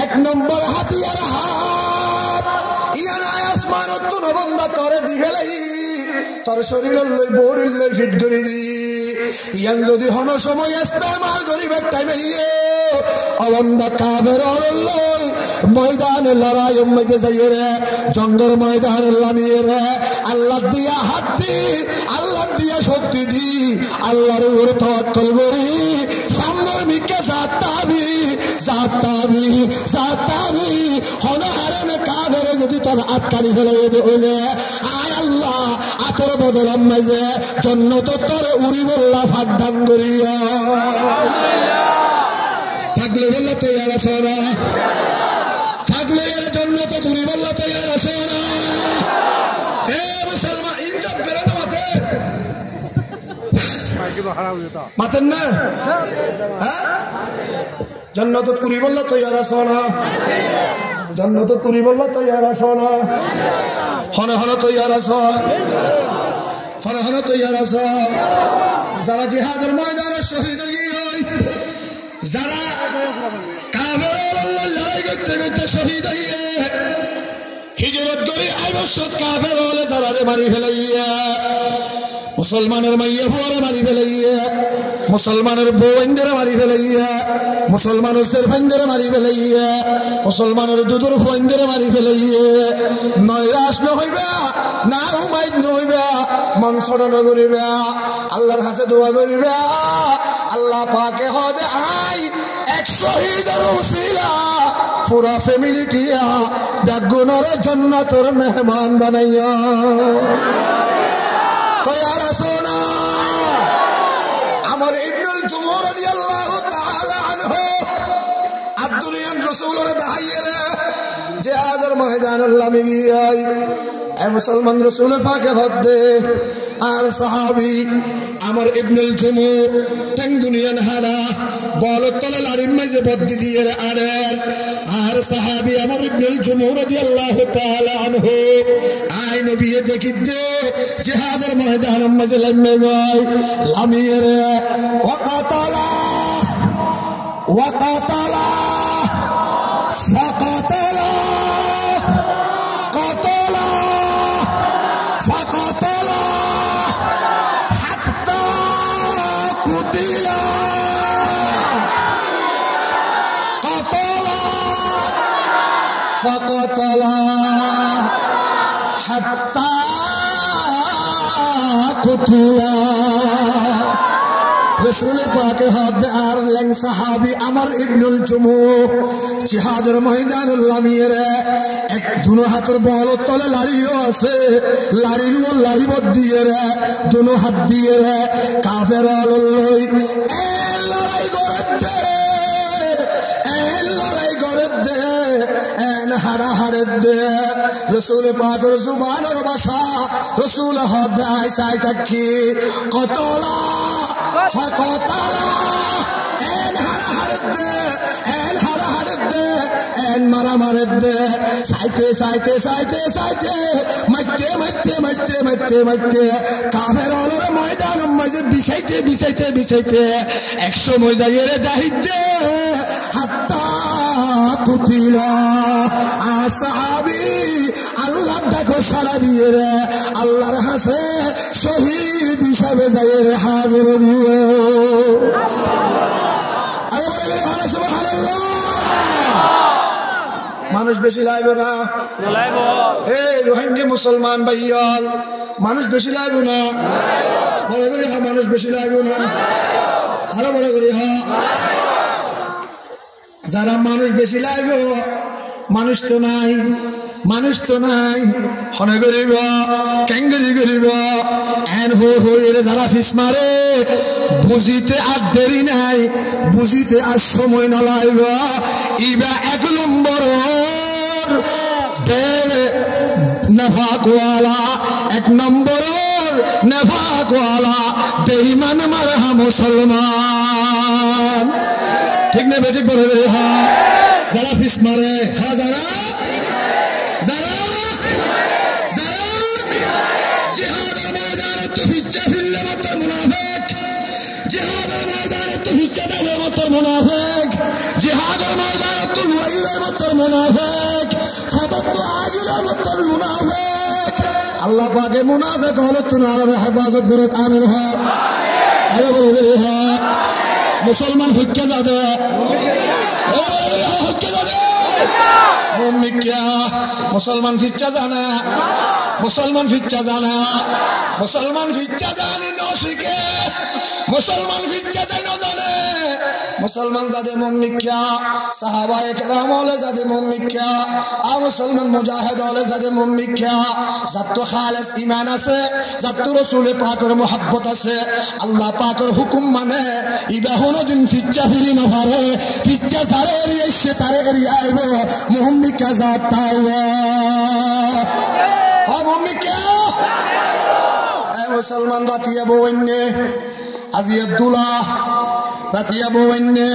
এক নম্বর হাতিয়ার হাত ইয়ান আসমানত তো বন্দা তরে দি ফেলাই তোর শরীর লই বড়ির লই ফিট করে দি ইয়ান যদি হন সময় ইস্তেমাল করিবে টাইমে অবন্দা কাফের লই ময়দানে লড়াই উম্মতে যাইরে জঙ্গর ময়দানে লামিয়ে রে আল্লাহ দিয়া হাত দি, আল্লাহ দিয়া শক্তি দি, আল্লাহর উপরে তাওয়াক্কুল করি, সামনের মিকে যাতাবি যাতাবি যাতাবি হনাহারে কাফের যদি তোর আটকানি ফেলে হইলে আয় আল্লাহ আতর বদলাম মাঝে জন্নত তোর উড়ি বললা ফাঁকদান করিয়া থাকলে বললা তৈরি আছে না, থাকলে জন্নত উড়ি বললা তৈরি আছে না। এ মুসলমান ইনজাব বেরো না মাথে মাতেন না, হ্যাঁ জন্নত পুরি বললা তৈরি আছে না, জন্নত পুরি বললা তৈরি আছে না, হনে হনে তৈরি আছে, হনে হনে তৈরি আছে। যারা জিহাদের ময়দানে শহীদ হয়ে যারা কাফের লড়াই করতে করতে শহীদ হইয়া হিজরত করে 8 বছর কাফের হলে যারা মারি ফেলাইয়া মুসলমানের মাইয়া ফুয়ারে মারি ফেলাইয়া, মুসলমানের বউদের মারি ফেলাইয়া, মুসলমানের সেরফাইদের মারি ফেলাইয়া, মুসলমানের দুধুর ফুয়াইদের মারি ফেলাইয়া নৈরাশ নহইবা, না হুমায়িত নহইবা, মন ছড়ানো করিবা, আল্লাহর কাছে দোয়া করিবা আল্লাহ পাকে হদে আই 1 শহীদের উসিলা পুরা ফ্যামিলিটিয়া দাগুনার জান্নাতের মেহমান বানাইয়া তৈয়ার আছো না। আমার ইবনুল জুমুর রাদিয়াল্লাহু তাআলা আনহু আদ-দুনিয়ান রাসূলের দাহাইয়েরা জিহাদের ময়দানে লামে গিয়াই এ মুসলমান রাসূল পাকে হদে আর সাহাবী আমার ইবনুল জুমুর টাং দুনিয়ান হারা বল তলে লারিম মাঝে বদ্দি দিয়ে আরে আর সাহাবী আমার ইবনুল জুমুর রাদিয়াল্লাহু তাআলা আনহু আই নবী দেখিতে জিহাদের ময়দানের মাঝে লামে গয় লামিয়ে রে ওয়াকাতালা ওয়াকাতালা ফাকাতালা কাতালা ফাকাতালা فقتلا حتى قتلا رسول پاک حد আর লেং সাহাবী আমার ইবনুল জুমুহ জিহাদের ময়দানে লামিয়ে রে এক দুনো হাতের বল তলে লাড়িও আছে লাড়ির ও লাড়ি বদ দিয়ে রে দুনো হাত দিয়ে রে কাফের লই এ লড়াই করতে এ লড়াই করতে এন হারা হারে দে রসুল পাকের জুবানের ভাষা রসুল হদ আইসাই থাকি কতলা ফাকাতালা এন হারা হারে দে এন হারা হারে দে এন মারা মারে দে সাইতে সাইতে সাইতে সাইতে মাইতে মাইতে মাইতে মাইতে মাইতে কাফের অলরে ময়দান মধ্যে বিছাইতে বিছাইতে বিছাইতে 100 ময়দানে দাহিতে হাত্তা কুতিলা আসহাবী আল্লাহ দেখো সারা দিয়ে রে আল্লাহর হাসে শহীদ হিসাবে যায় রে হাজির দিয়ে আরে বলে সুবহানাল্লাহ। মানুষ বেশি লাইবে না এই রোহিঙ্গা মুসলমান ভাইয়াল মানুষ বেশি লাইবে না বড় করে হ্যাঁ মানুষ বেশি লাইবে না আরো বড় করে হ্যাঁ যারা মানুষ বেশি লাইবে মানুষ তো নাই মানুষ তো নাই হনে করিব কেঙ্গরি করিব এন হয়ে যারা ফিস মারে বুঝিতে আর দেরি নাই বুঝিতে আর সময় না লাইব ইবা 1 নম্বর নেফাকওয়ালা 1 নম্বর নেফাকওয়ালা বেঈমান মারহা মুসলমান ঠিক না বেঠিক বলে হ্যাঁ যারা ফিস মারে হ্যাঁ যারা যারা যারা জিহাদের ময়দানে তো ফিচ্চা ফিরলে মাত্র মুনাফিক জিহাদের ময়দানে তো ফিচ্চা দিলে মাত্র মুনাফিক জিহাদের ময়দানে তো লড়াইলে মাত্র মুনাফিক খবর তো আগিলে মাত্র মুনাফিক আল্লাহ পাকে মুনাফিক হলে তোমার হেফাজত করে আমিন হয় আরে বলে হ্যাঁ মুসলমান হত্যা যাবে হত্যা যাবে মুসলমান ফিচ্চা জানা মুসলমান ফিচ্ছা জানা মুসলমান ফিচ্ছা জানি নশিকে মুসলমান ফিচ্ছা জানি জানে মুসলমান যাদের মন মিথ্যা সাহাবায়ে কেরাম হলে যাদের মন মিথ্যা আর মুসলমান মুজাহিদ হলে যাদের মন মিথ্যা যাত খালেস ঈমান আছে যাত রাসূল পাকের মুহাব্বত আছে আল্লাহ পাকের হুকুম মানে ইবা কোনদিন ফিচ্ছা ফিরি না পারে ফিচ্ছা সারে এসে তারে আইব মুহাম্মিকা জাতাওয়া ও মুহাম্মিকা এ মুসলমান রাতিয়া বইনে আজিয়া দুলা রাতিয়া বইনে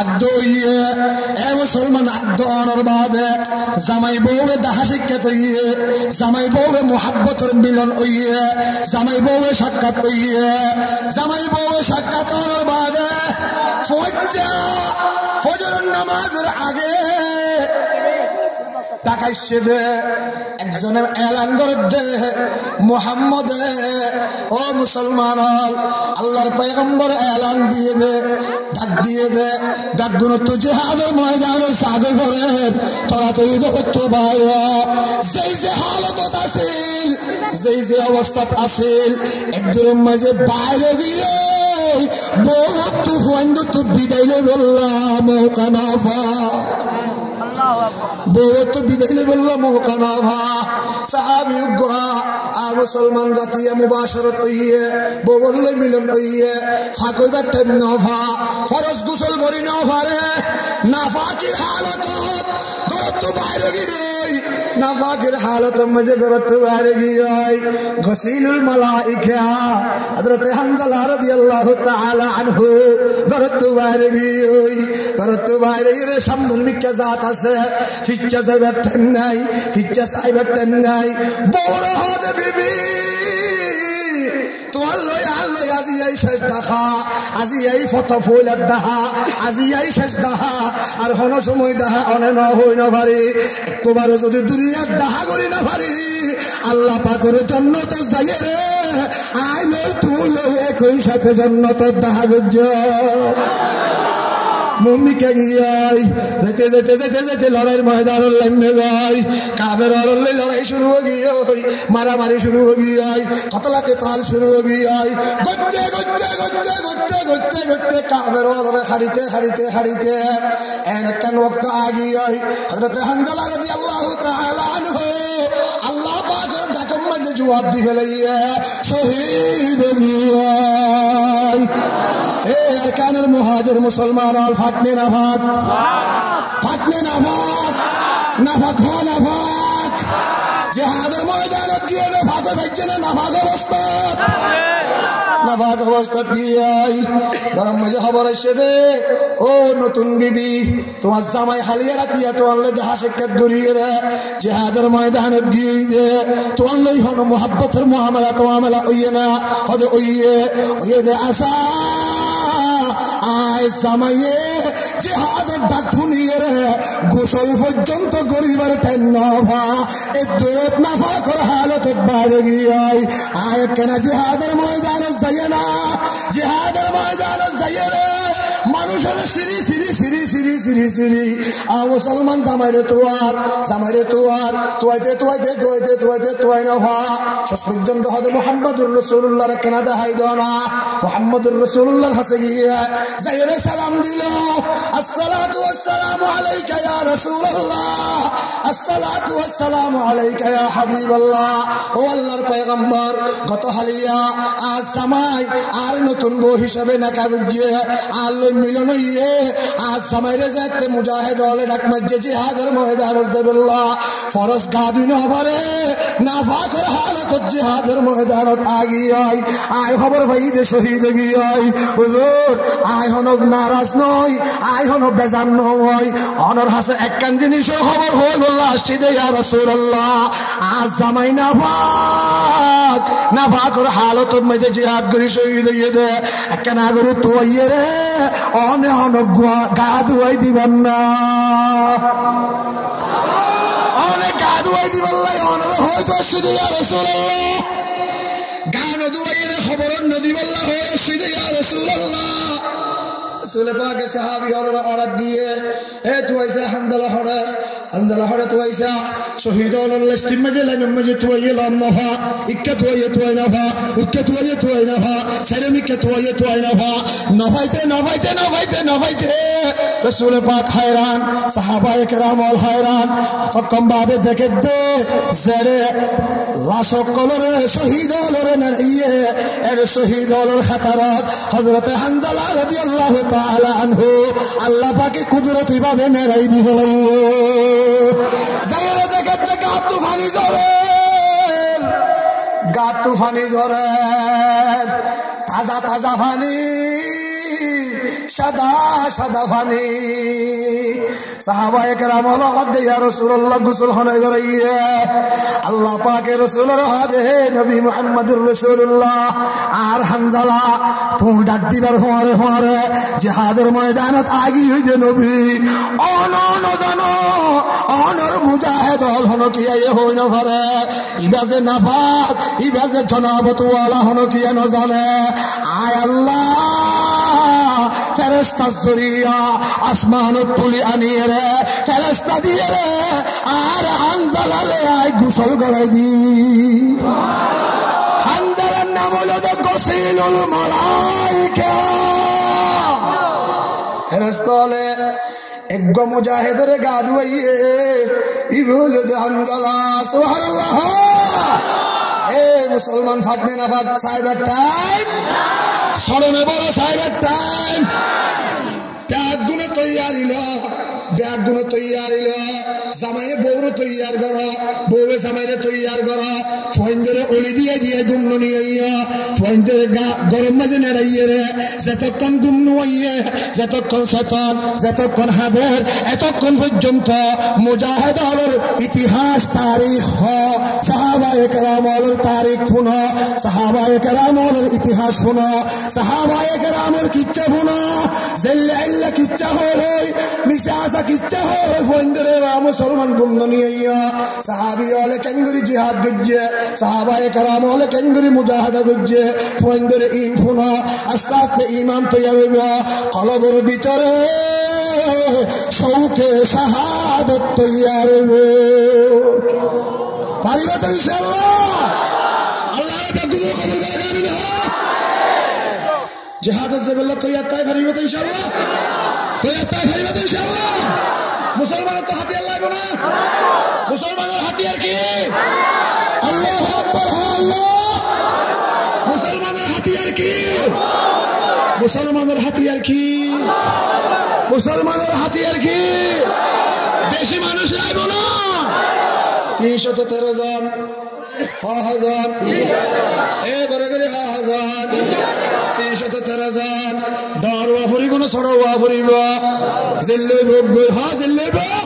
আদইয়ে এ মুসলমান আদর বাদে জামাই বউয়ে দাহা শিক্ষা তইয়ে জামাই বউয়ে মুহাব্বতের মিলন হইয়ে জামাই বউয়ে সাক্ষাৎ হইয়ে জামাই বউয়ে সাক্ষাতের বাদে ফজরের নামাজের আগে তাকাইছে দে একজনে এলান করে দে মুহাম্মদে ও মুসলমান আল্লাহর পয়গম্বর এলান দিয়ে দে ডাক দিয়ে দে ডাক দুনো তো জিহাদের ময়দানে সাগে করে তোরা তো ঈদ করতে পারো যেই যে হালত আছিল যেই যে অবস্থা আছিল একদম মাঝে বাইরে গিয়ে বহুত তুফান তো বিদায় বললাম কানাফা বহুত বিদায় বললাম কানাফা সাহাবী উগ্গা আর মুসলমান রাতিয়া মুবাশারত হইয়ে বললে মিলন হইয়ে ফাকইবার টাইম নফা ফরজ গোসল করি না পারে নাফাকির হালত দরত বাইরে গিয়ে নাফাকির হালত মধ্যে দরত বাইরে গিয়ে গসিলুল মালাইকা হযরত হানজালা রাদিয়াল্লাহু তাআলা আনহু দরত বাইরে গিয়ে দরত বাইরে এর সামনে মিক্কা জাত আছে ফিচ্চা যাবার টাইম নাই ফিচ্চা সাইবার টাইম নাই বড় হদে বিবি তো আল্লাহ আল্লাহ আজি এই শেষ দেখা আজি এই ফটো ফুলের দেখা আজি এই শেষ দেখা আর কোন সময় দেখা অনে না হই না পারি একবার যদি দুনিয়ার দেখা করি না পারি আল্লাহ পাকের জান্নাত যাই রে আইলো তুই একই সাথে জান্নাতের দেখা গজ্জ মুমিকে গিয়াই যেতে যেতে যেতে যেতে লড়াইয়ের ময়দানের লাইনে যাই কাবের লড়াই শুরু হয়ে গিয়ে মারামারি শুরু হয়ে গিয়ে কতলাকে তাল শুরু হয়ে গিয়ে গজ্জে গজ্জে গজ্জে গজ্জে গজ্জে গজ্জে কাবের হারিতে হারিতে হারিতে একটা ওয়াক্ত আগিয়ে হযরত হানজালা রাদিয়াল্লাহু তাআলা আনহু আল্লাহ পাকের ডাকের মধ্যে জবাব দি ফেলাইয়া শহীদ গিয়ে এ আরকানুল মুহাজির মুসলমান আল ফাতনে নাফাক নাফাক হো নাফাক জিহাদের ময়দানত গিয়ে নাফাক হইছে না নাফাক অবস্থা দিয়াই গরম মাঝে খবর এসে দে ও নতুন বিবি তোমার জামাই হালিয়া রাতিয়া তোমার দেখা সাক্ষাৎ করিয়ে রে জিহাদের ময়দানত গিয়ে দে তোমার লই হন মুহাব্বতের মুআমালা ওইয়ে না হদে ওইয়ে দে আসা আয় জামাইয়ে জিহাদের ডাক শুনিয়ে রে গোসল পর্যন্ত গরিবার টাইম নভা এ দূরত নাফা কর হালত বাইরে গিয়ে আয় কেন জিহাদের ময়দানে যাইয়ে না জিহাদের ময়দানে যাইয়ে রে মানুষের সিরি সিরি সিরি সিরি সিরি সিরি আ মুসলমান জামাইরে তোয়ার তোয়াই না হওয়া শেষ পর্যন্ত হয়তো মুহাম্মদুর রাসূলুল্লাহর কেনা দেখাই দেওয়া না মুহাম্মদুর রাসূলুল্লাহর কাছে গিয়ে যাইরে সালাম দিল আসসালাতু ওয়াসসালামু আলাইকা ইয়া রাসূলুল্লাহ আসসালাতু ওয়াসসালামু আলাইকা ইয়া হাবিবাল্লাহ ও আল্লাহর পয়গম্বর গত হালিয়া আজ জামাই আর নতুন বউ হিসাবে না কাগজে আল্লাহ মিলন হইয়ে আজ জামাইরে যাতে মুজাহিদ হলে ডাক মধ্যে জিহাদের ময়দানে যাবিল্লাহ ফরজ গাদি না পারে নাফাকের হালত জিহাদের ময়দানত আগিয়াই আয় খবর ভাইদে শহীদ গিয়াই হুজুর আয় হন নারাজ নয় আয় হন বেজান নয় অনর হাসে একখান জিনিসের খবর হল আসছিদে ইয়া রাসূলুল্লাহ আজ জামাই নাফাকের হালত মধ্যে জিহাদ করি শহীদ হইয়ে দে একখান আগরে তুইয়ে রে অনে হন গা ধুয়াই দিবেন না অনেক গা ধুয়াই দিবেন লাই অনর হয়তো আসছিদে ইয়া রাসূলুল্লাহ গান দুয়াইয়ের খবর নদী বল্লা হয়ে আসছিদে ইয়া রাসূলুল্লাহ রাসূল পাকের সাহাবী অর্ডার দিয়ে হে তুইসা হানজালা হড়ে তুইসা শহীদ হলের লেস্টিম মাঝে লাইনের মাঝে তুয়াইয়ে লাম নফা ইক্কা তুয়াইয়ে তুয়াই নফা উক্কা তুয়াইয়ে তুয়াই নফা সেরেমিক্কা তুয়াইয়ে তুয়াই নফা নফাইতে নফাইতে নফাইতে নফাইতে রসুল পাক হায়রান সাহাবায়ে কেরাম অল হায়রান হকম বাদে দেখে দে জেরে লাশক কলরে শহীদ হলরে নাড়িয়ে এর শহীদ হলর খাতারত হযরতে হানজালা রাদিয়াল্লাহু তাআলা আনহু আল্লাহ পাকে কুদরতি ভাবে মেরাই দিল যারা দেখে গা তুফানি ঝরে গা তুফানি ঝরে তাজা তাজা পানি সাদা সাদা পানি সাহাবায়ে কেরাম লগত ইয়া রাসূলুল্লাহ গোসল হনে গরাইয়ে আল্লাহ পাকের রাসূলের হাতে নবী মুহাম্মদুর রাসূলুল্লাহ আর হানজালা তুমি ডাক দিবার পরে পরে জিহাদের ময়দানত আগি হইছে নবী অনন জানো অনর মুজাহিদ হল কি আয়ে হই না পারে ইবাজে নাফাক ইবাজে জনাবত ওয়ালা হন কি না জানে আয় আল্লাহ ফেরেশতা জরিয়া আসমান তুলি আনিয়ে রে ফেরেশতা দিয়ে রে আর হানজালা রে আই গোসল করাই দি হানজালার নাম হলো গোসিলুল মালাইকা ফেরেশতা হলে এক মুজাহিদের গা ধুইয়ে ইবুল হানজালা সুবহানাল্লাহ এ মুসলমান ফাটনে না ফাট সাহেবের টাইম স্মরণে বড় সাহেবের টাইম ব্যাগ গুলো তৈয়ারি ব্যাগ গুলো তৈয়ারি জামাইয়ে বউরে তৈয়ার কর বউয়ে জামাইরে তৈয়ার কর ফইন্দরে অলি দিয়ে দিয়ে গুমন নিয়ে ফইন্দরে গরম মাঝে নেড়াইয়ে রে যতক্ষণ গুমন হইয়ে যতক্ষণ শতন যতক্ষণ হাবের এতক্ষণ পর্যন্ত মুজাহিদ হলের ইতিহাস তারিখ সাহাবায়ে কেরাম হলের তারিখ শুনো সাহাবায়ে কেরাম হলের ইতিহাস শুনো সাহাবায়ে কেরামের কিচ্ছা শুনো জেল্লে আইল্লা কিচ্ছা হয় মিশা আসা কিচ্ছা হয় ফইন্দরে মুসলমান গুমন নিয়ে সাহাবি হলে কেঙ্গুরি জিহাদ গজ্জে সাহাবায়ে কেরাম হলে কেঙ্গুরি মুজাহিদা গজ্জে ফইন্দরে ইন শুনো আস্তে আস্তে ইমান তৈয়ার হইব কলবের ভিতরে শৌকে শাহাদাত তৈয়ার হইব পারিবা তো ইনশাআল্লাহ আল্লাহ পাক কবুল করে আমিন জিহাদের জেবেল্লা তৈয়ার তাই পারিবা তো ইনশাআল্লাহ তৈয়ার তাই পারিবা তো ইনশাআল্লাহ মুসলমানের তো হাতিয়ার লাগবে না মুসলমানের হাতিয়ার কি আল্লাহু আকবার আল্লাহ মুসলমানের হাতিয়ার কি মুসলমানের হাতিয়ার কি মুসলমানের হাতিয়ার কি বেশি মানুষ লাগবে না 313 জন হাজার এবারে করে হাজার 313 জন দাঁড়ুয়া ফুরিব না ছড়াওয়া ফুরিব জিল্লে জিল্লে